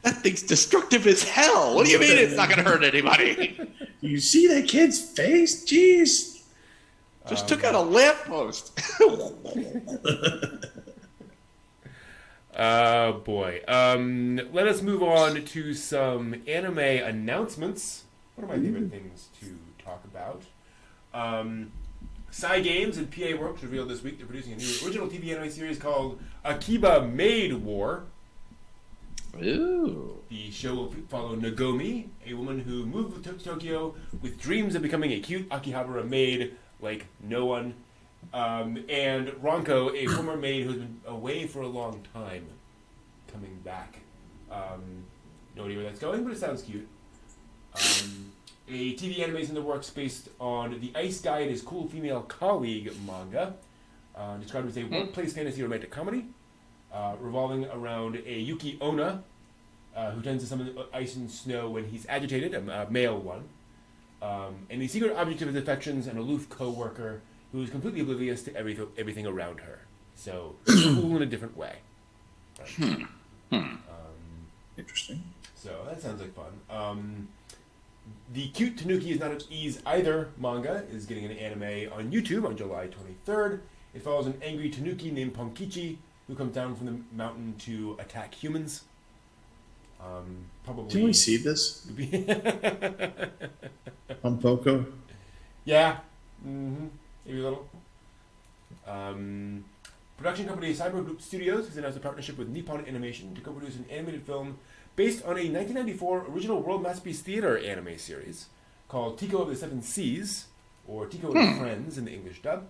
That thing's destructive as hell. What do you mean it's not going to hurt anybody? You see that kid's face? Jeez. Just took out a lamppost. Oh, boy. Let us move on to some anime announcements. What are my favorite things to talk about? Psy Games and PA Works revealed this week they're producing a new original TV anime series called Akiba Maid War. Ooh. The show will follow Nagomi, a woman who moved to Tokyo with dreams of becoming a cute Akihabara maid like no one, and Ronko, a former maid who's been away for a long time, coming back. No idea where that's going, but it sounds cute. A TV anime is in the works based on the Ice Guy and His Cool Female Colleague manga, described as a workplace fantasy romantic comedy. Revolving around a Yuki Onna, who tends to summon ice and snow when he's agitated, a male one, and the secret object of his affections, an aloof co-worker who is completely oblivious to everything around her. So, cool in a different way. Interesting. So, that sounds like fun. The Cute Tanuki Is Not at Ease Either manga is getting an anime on YouTube on July 23rd. It follows an angry tanuki named Ponkichi, who comes down from the mountain to attack humans. Probably. Didn't we see this on Poco? Yeah. Mm-hmm. Maybe a little. Production company Cyber Group Studios has announced a partnership with Nippon Animation to co-produce an animated film based on a 1994 original World Masterpiece Theater anime series called Tico of the Seven Seas, or Tico and Friends in the English dub.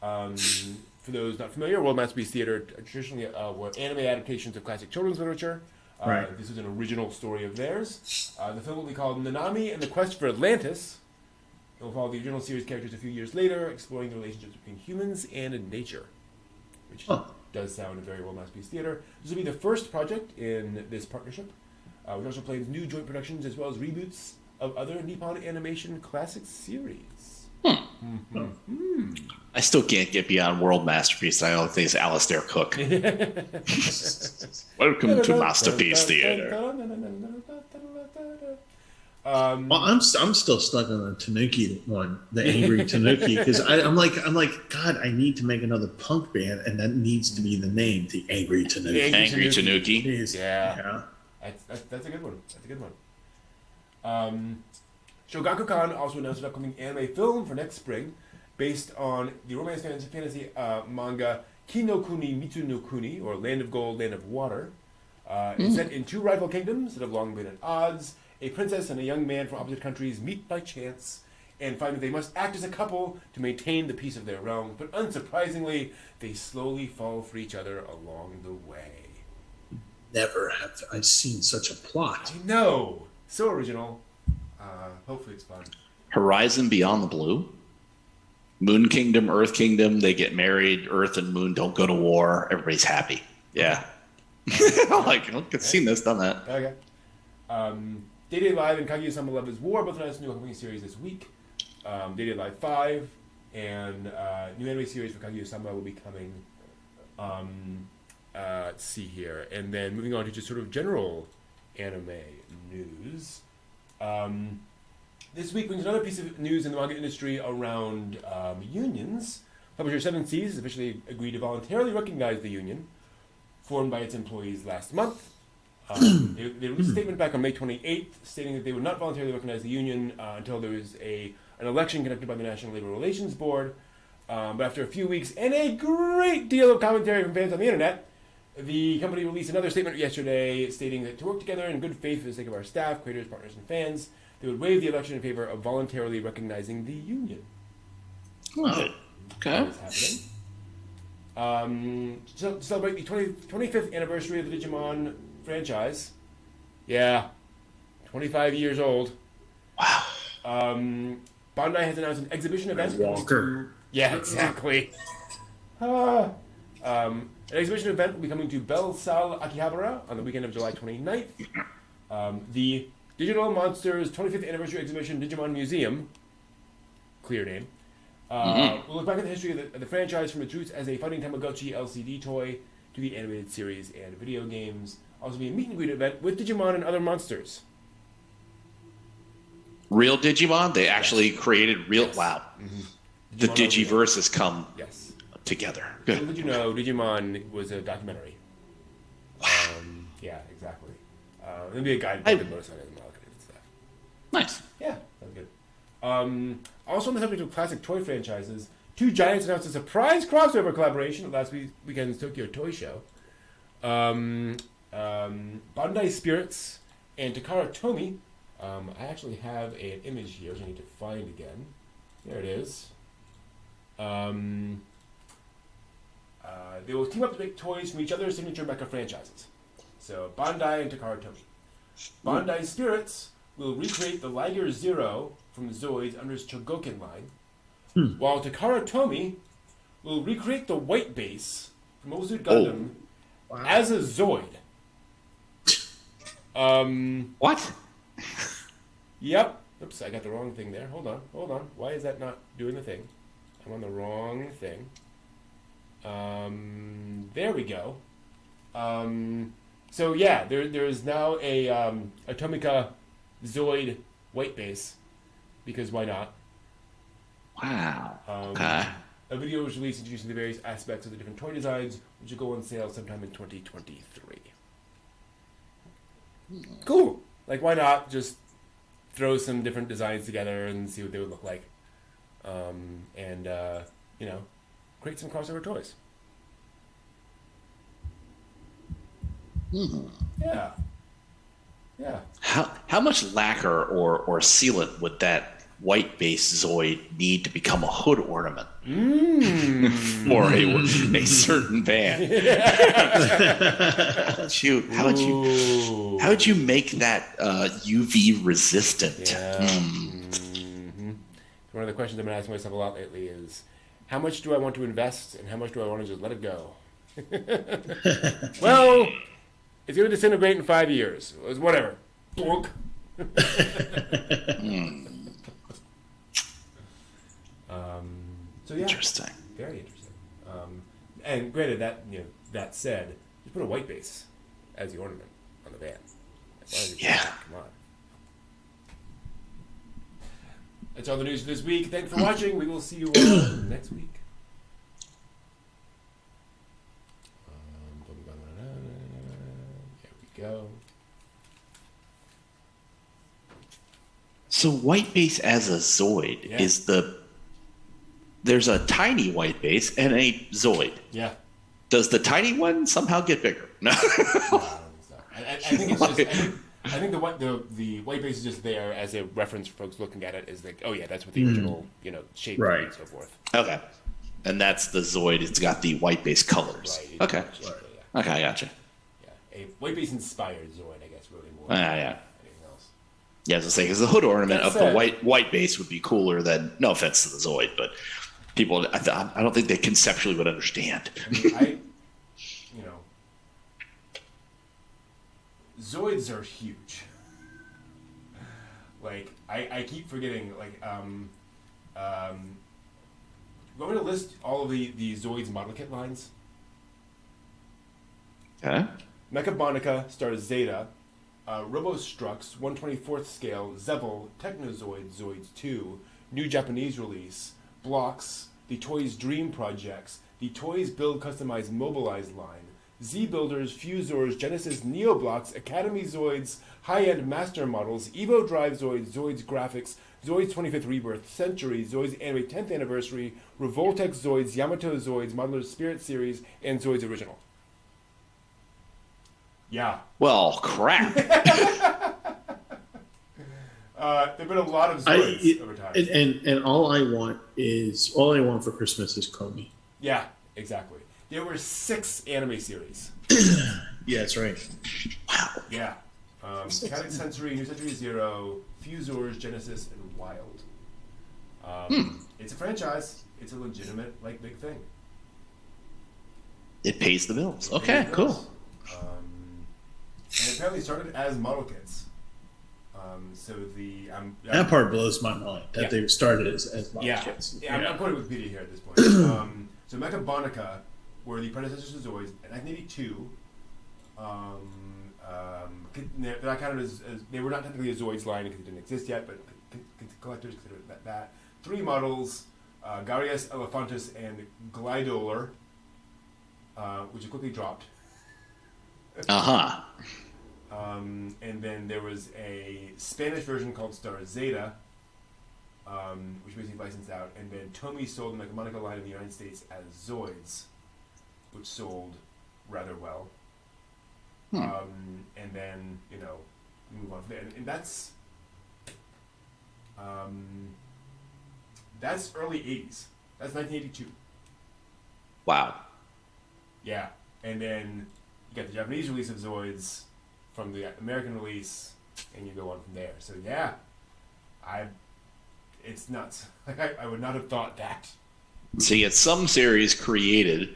For those not familiar, World Masterpiece Theater traditionally were anime adaptations of classic children's literature. Right. This is an original story of theirs. The film will be called Nanami and the Quest for Atlantis. It will follow the original series characters a few years later, exploring the relationships between humans and nature, which does sound very World Masterpiece Theater. This will be the first project in this partnership, which also plans new joint productions as well as reboots of other Nippon Animation classic series. I still can't get beyond World Masterpiece. I don't think it's Alistair Cook. Welcome to Masterpiece Theater. Well, I'm still stuck on the Tanuki one, the Angry Tanuki, because I'm like, God, I need to make another punk band, and that needs to be the name, the Angry Tanuki. Angry Tanuki. Yeah. That's a good one. That's a good one. Shogakukan also announced an upcoming anime film for next spring, based on the romance fantasy manga Kinokuni Mitsu no Kuni, or Land of Gold, Land of Water. It's set in two rival kingdoms that have long been at odds. A princess and a young man from opposite countries meet by chance and find that they must act as a couple to maintain the peace of their realm. But unsurprisingly, they slowly fall for each other along the way. Never have I seen such a plot. I know! So original. Hopefully it's fun. Horizon Beyond the Blue. Moon Kingdom, Earth Kingdom, they get married. Earth and Moon don't go to war. Everybody's happy. Yeah. I've seen this, done that. Okay. Day Live and Kaguya-sama Love is War both announced a new upcoming series this week. Day Live 5 and new anime series for Kaguya-sama will be coming. Let's see here. And then moving on to just sort of general anime news. This week brings another piece of news in the manga industry around unions. Publisher Seven Seas has officially agreed to voluntarily recognize the union formed by its employees last month. They released a statement back on May 28th stating that they would not voluntarily recognize the union until there was an election conducted by the National Labor Relations Board. But after a few weeks and a great deal of commentary from fans on the internet, the company released another statement yesterday stating that to work together in good faith for the sake of our staff, creators, partners, and fans, they would waive the election in favor of voluntarily recognizing the union. Oh, okay. That is happening. To celebrate the 25th anniversary of the Digimon franchise. Yeah. 25 years old. Wow. Bandai has announced an exhibition event. Walker. Yeah, exactly. An exhibition event will be coming to Belle Salle Akihabara on the weekend of July 29th. The Digital Monsters 25th Anniversary Exhibition Digimon Museum, clear name, will look back at the history of the franchise from its roots as a fighting Tamagotchi LCD toy to the animated series and video games. Also be a meet and greet event with Digimon and other monsters. Real Digimon? They actually created real... Yes. Wow. Mm-hmm. The Digiverse has come together. Good. So did you know Digimon was a documentary? Yeah, exactly. There'll be a guide book and motorcycle and stuff. Nice. Yeah, that's good. Also on the subject of classic toy franchises, Two Giants announced a surprise crossover collaboration at last weekend's Tokyo Toy Show. Bandai Spirits and Takara Tomy. I actually have an image here, which I need to find again. There it is. They will team up to make toys from each other's signature mecha franchises. So, Bandai and Takara Tomy. Bandai Spirits will recreate the Liger Zero from Zoids under its Chogokin line, while Takara Tomy will recreate the White Base from Ozu Gundam as a Zoid. What? Yep. Oops, I got the wrong thing there. Hold on. Why is that not doing the thing? I'm on the wrong thing. There we go. So yeah, there is now a Atomica Zoid White Base, because why not? Wow. Okay. A video was released introducing the various aspects of the different toy designs, which will go on sale sometime in 2023. Cool. Like, why not just throw some different designs together and see what they would look like? and create some crossover toys. Yeah. Yeah. How much lacquer or sealant would that white base Zoid need to become a hood ornament for a certain band? How would you make that UV resistant? Yeah. One of the questions I've been asking myself a lot lately is, how much do I want to invest and how much do I want to just let it go? Well, it's going to disintegrate in 5 years. Whatever. Bonk. So yeah, interesting. Very interesting. And granted, that said, you put a white base as the ornament on the band. Yeah. Come on. That's all the news for this week. Thanks for watching. We will see you all next week. There we go. So white base as a Zoid is there's a tiny white base and a Zoid. Yeah. Does the tiny one somehow get bigger? No. I think it's just. I think the white base is just there as a reference for folks looking at it. Is like, oh yeah, that's what the original shape is and so forth. Okay. And that's the Zoid. It's got the white base colors. Right. Okay. Yeah. Okay, I gotcha. Yeah, a white base inspired Zoid, I guess, really more Yeah. than anything else. Yeah, I was gonna say because the hood ornament of the white base would be cooler than. No offense to the Zoid, but people, I don't think they conceptually would understand. I mean, Zoids are huge. Like I keep forgetting. Like want me to list all of the Zoids model kit lines? Okay. Mechabonica stars Zeta, Robostrux 1/24th scale, Zevel, Technozoid, Zoids 2, new Japanese release, Blocks, the Toys Dream Projects, the Toys Build Customized Mobilized line, Z-Builders, Fusors, Genesis Neoblocks, Academy Zoids, high-end master models, Evo Drive Zoids, Zoids Graphics, Zoids 25th Rebirth, Century, Zoids Anime 10th Anniversary, Revoltex Zoids, Yamato Zoids, Modeler's Spirit Series, and Zoids Original. Yeah. Well, crap. There've been a lot of Zoids over time. And all I want for Christmas is Comey. Yeah, exactly. There were 6 anime series. Yeah, that's right. Wow. Yeah. Chaotic Century, New Century Zero, Fusors, Genesis, and Wild. It's a franchise. It's a legitimate, big thing. It pays the bills. Okay, cool. And apparently started as model kits. That part blows my mind that they started as model kits. Yeah, I'm quoting Wikipedia here at this point. So Mechabonica were the predecessors to Zoids in 1982. They're not counted as they were not technically a Zoids line because it didn't exist yet, but collectors consider that. 3 models, Garius Elephantus and Glidoler, which are quickly dropped. And then there was a Spanish version called Star Zeta, which basically licensed out. And then Tomy sold the Mechabonica line in the United States as Zoids, which sold rather well. And then, move on from there. And that's early 80s. That's 1982. Wow. Yeah. And then you got the Japanese release of Zoids from the American release, and you go on from there. So yeah, it's nuts. I would not have thought that. So you get some series created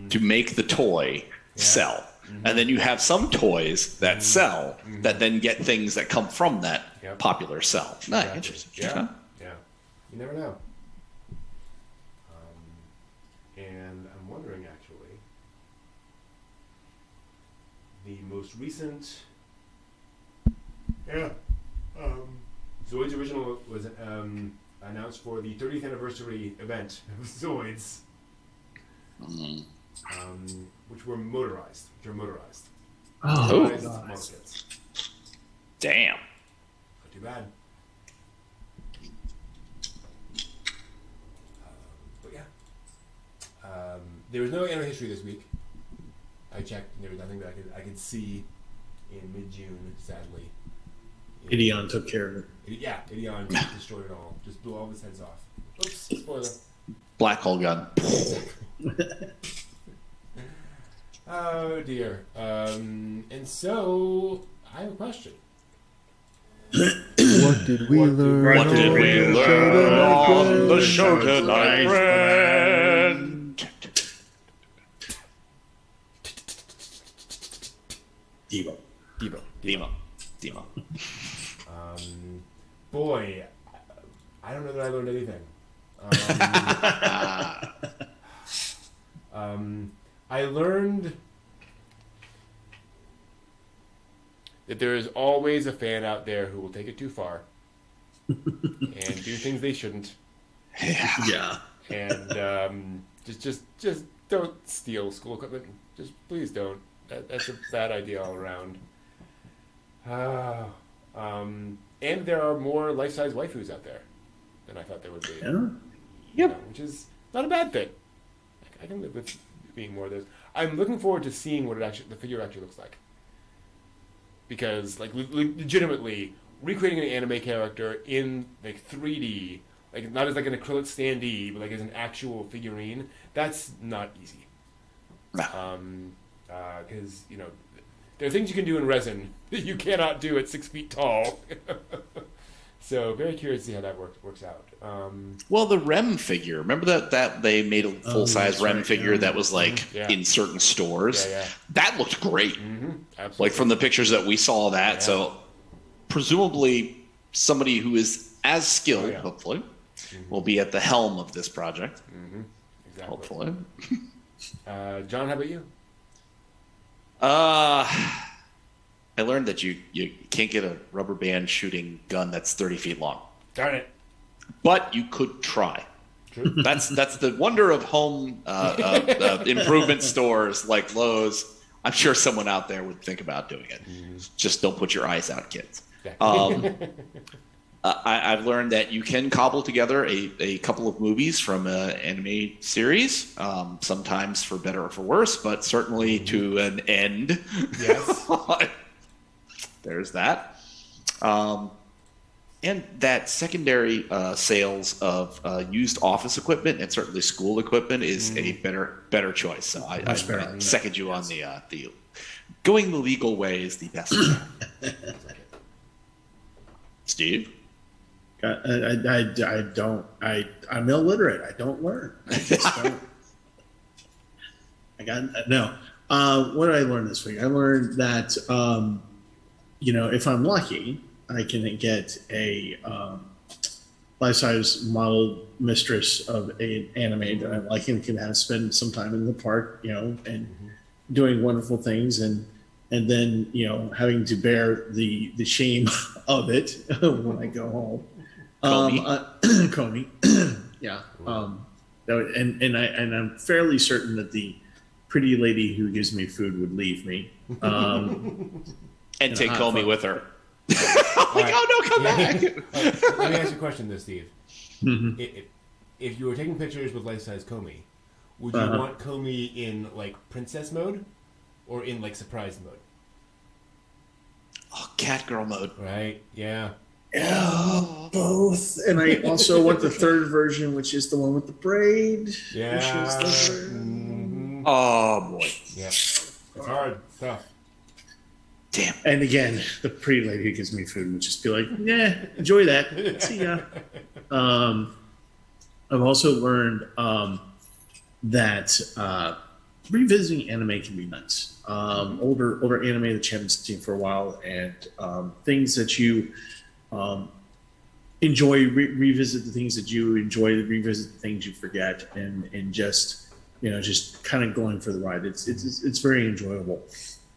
to make the toy sell. And then you have some toys that sell that then get things that come from that popular sell. Nice, interesting. Yeah. You never know. And I'm wondering, actually, the most recent... Zoids Original was announced for the 30th anniversary event of Zoids. Which were motorized. Motorized model kits. Damn. Not too bad. There was no anime history this week. I checked, and there was nothing that I could see in mid-June, sadly. Ideon took care of it. Yeah, Ideon destroyed it all. Just blew all of his heads off. Oops, spoiler. Black hole gun. Oh dear. And so I have a question. What did we learn? What did we learn on the show tonight, friend? Demo. Boy, I don't know that I learned anything. I learned that there is always a fan out there who will take it too far and do things they shouldn't. Yeah. And just don't steal school equipment. Just please don't. That's a bad idea all around. And there are more life-size waifus out there than I thought there would be. Yeah. You Yep. know, which is not a bad thing. I can live with being more of those. I'm looking forward to seeing what the figure actually looks like. Because, like, legitimately, recreating an anime character in, like, 3D, like, not as, like, an acrylic standee, but, like, as an actual figurine, that's not easy. Because, you know, there are things you can do in resin that you cannot do at 6 feet tall. So, very curious to see how that works out. Well, the REM figure. Remember that they made a full-size REM figure that was like in certain stores? Yeah. That looked great. Mm-hmm. Absolutely. Like from the pictures that we saw that. Yeah. So presumably somebody who is as skilled, hopefully, will be at the helm of this project. Mm-hmm. Exactly. Hopefully. John, how about you? I learned that you can't get a rubber band shooting gun that's 30 feet long. Darn it. But you could try. True. That's the wonder of home improvement stores like Lowe's. I'm sure someone out there would think about doing it. Just don't put your eyes out, kids. I've learned that you can cobble together a couple of movies from an anime series, sometimes for better or for worse, but certainly to an end. Yes. There's that. And that secondary sales of used office equipment and certainly school equipment is a better choice. So I second you on the going the legal way is the best. Steve? I don't. I'm illiterate. I don't learn. I just don't. No. What did I learn this week? I learned that if I'm lucky, I can get a life-size model mistress of an anime that I like and can spend some time in the park, and doing wonderful things, and then having to bear the shame of it when I go home. Comey. Yeah. And I'm fairly certain that the pretty lady who gives me food would leave me. And take Comey with her. Oh no, come back. Let me ask you a question, though, Steve. Mm-hmm. If you were taking pictures with life-size Comey, would you want Comey in like princess mode or in like surprise mode? Oh, cat girl mode. Right? Yeah. Yeah, both. And I also want the third version, which is the one with the braid. Yeah. Oh boy. Yeah. It's hard. It's tough. Damn. And again, the pretty lady who gives me food would just be like, "Yeah, enjoy that. See ya." I've also learned that revisiting anime can be nice. Older anime that you haven't seen for a while, and things that you enjoy, revisit the things that you enjoy, revisit the things you forget, and just kind of going for the ride. It's very enjoyable.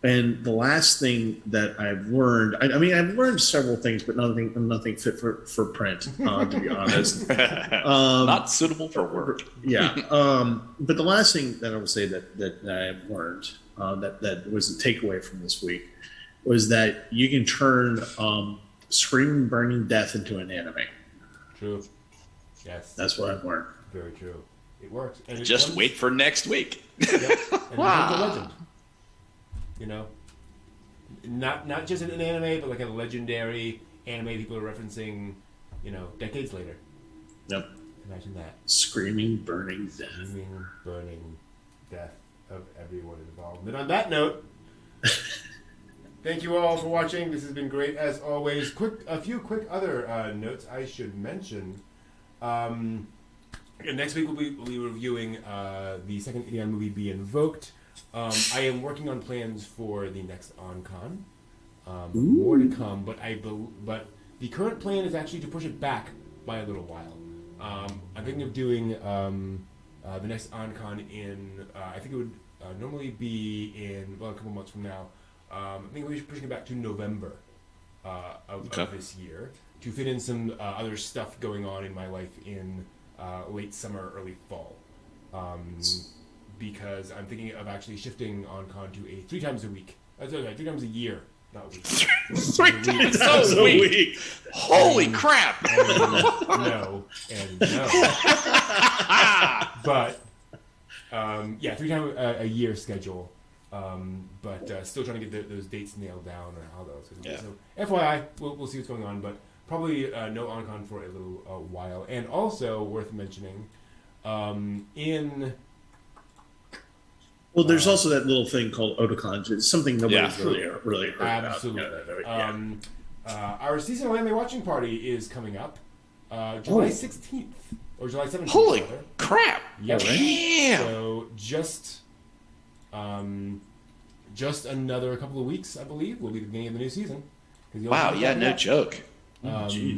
And the last thing that I've learned, I mean, I've learned several things, but nothing fit for print, to be honest. Not suitable for work. Yeah. But the last thing that I will say that I've learned, that was a takeaway from this week, was that you can turn screaming, burning death into an anime. True. Yes. That's what I've learned. Very true. It works. And it Just wait for next week. Yep. And it becomes a legend. You know, not just an anime, but like a legendary anime people are referencing. You know, decades later. Yep. Imagine that. Screaming, burning death. Screaming, burning death of everyone involved. And on that note, thank you all for watching. This has been great as always. A few quick other notes I should mention. Next week we'll be reviewing the second Ideon movie, Be Invoked. I am working on plans for the next OnCon. More to come, but the current plan is actually to push it back by a little while. I'm thinking of doing the next OnCon in, I think it would normally be in, a couple months from now. I think we're pushing it back to November of this year to fit in some other stuff going on in my life in late summer, early fall. Because I'm thinking of actually shifting OnCon to a 3 times a week. 3 times a year. Not week. 3 times a week. Holy crap! No. But 3 times a year schedule. But still trying to get those dates nailed down or how those. Yeah. So FYI, we'll see what's going on. But probably no OnCon for a little while. And also worth mentioning, well, there's also that little thing called Otakon. It's something nobody's really heard absolutely. about. Our seasonal anime watching party is coming up July 16th or July 17th. Holy crap! Yeah, right? Damn. So just another couple of weeks, I believe, will be the beginning of the new season. Wow! Yeah, no joke.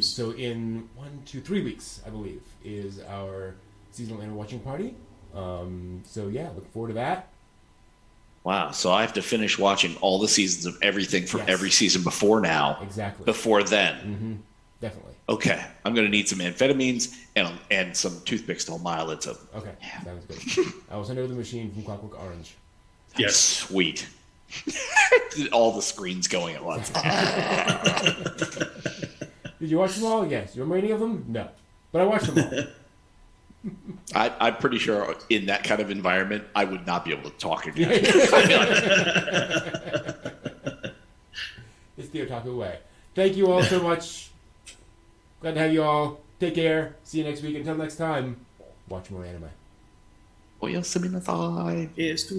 So in 3 weeks, I believe, is our seasonal anime watching party. So yeah, look forward to that. Wow, so I have to finish watching all the seasons of everything from every season before now. Exactly. Before then. Mm-hmm. Definitely. Okay, I'm going to need some amphetamines and some toothpicks to hold my eyelids open. Okay, sounds good. I will send over the machine from Clockwork Orange. Yes. Sweet. All the screens going at once. Did you watch them all? Yes. You remember any of them? No. But I watched them all. I'm pretty sure in that kind of environment, I would not be able to talk again. It's the otaku way. Thank you all so much. Glad to have you all. Take care. See you next week. Until next time, watch more anime. Oyasumi nasai. Yes,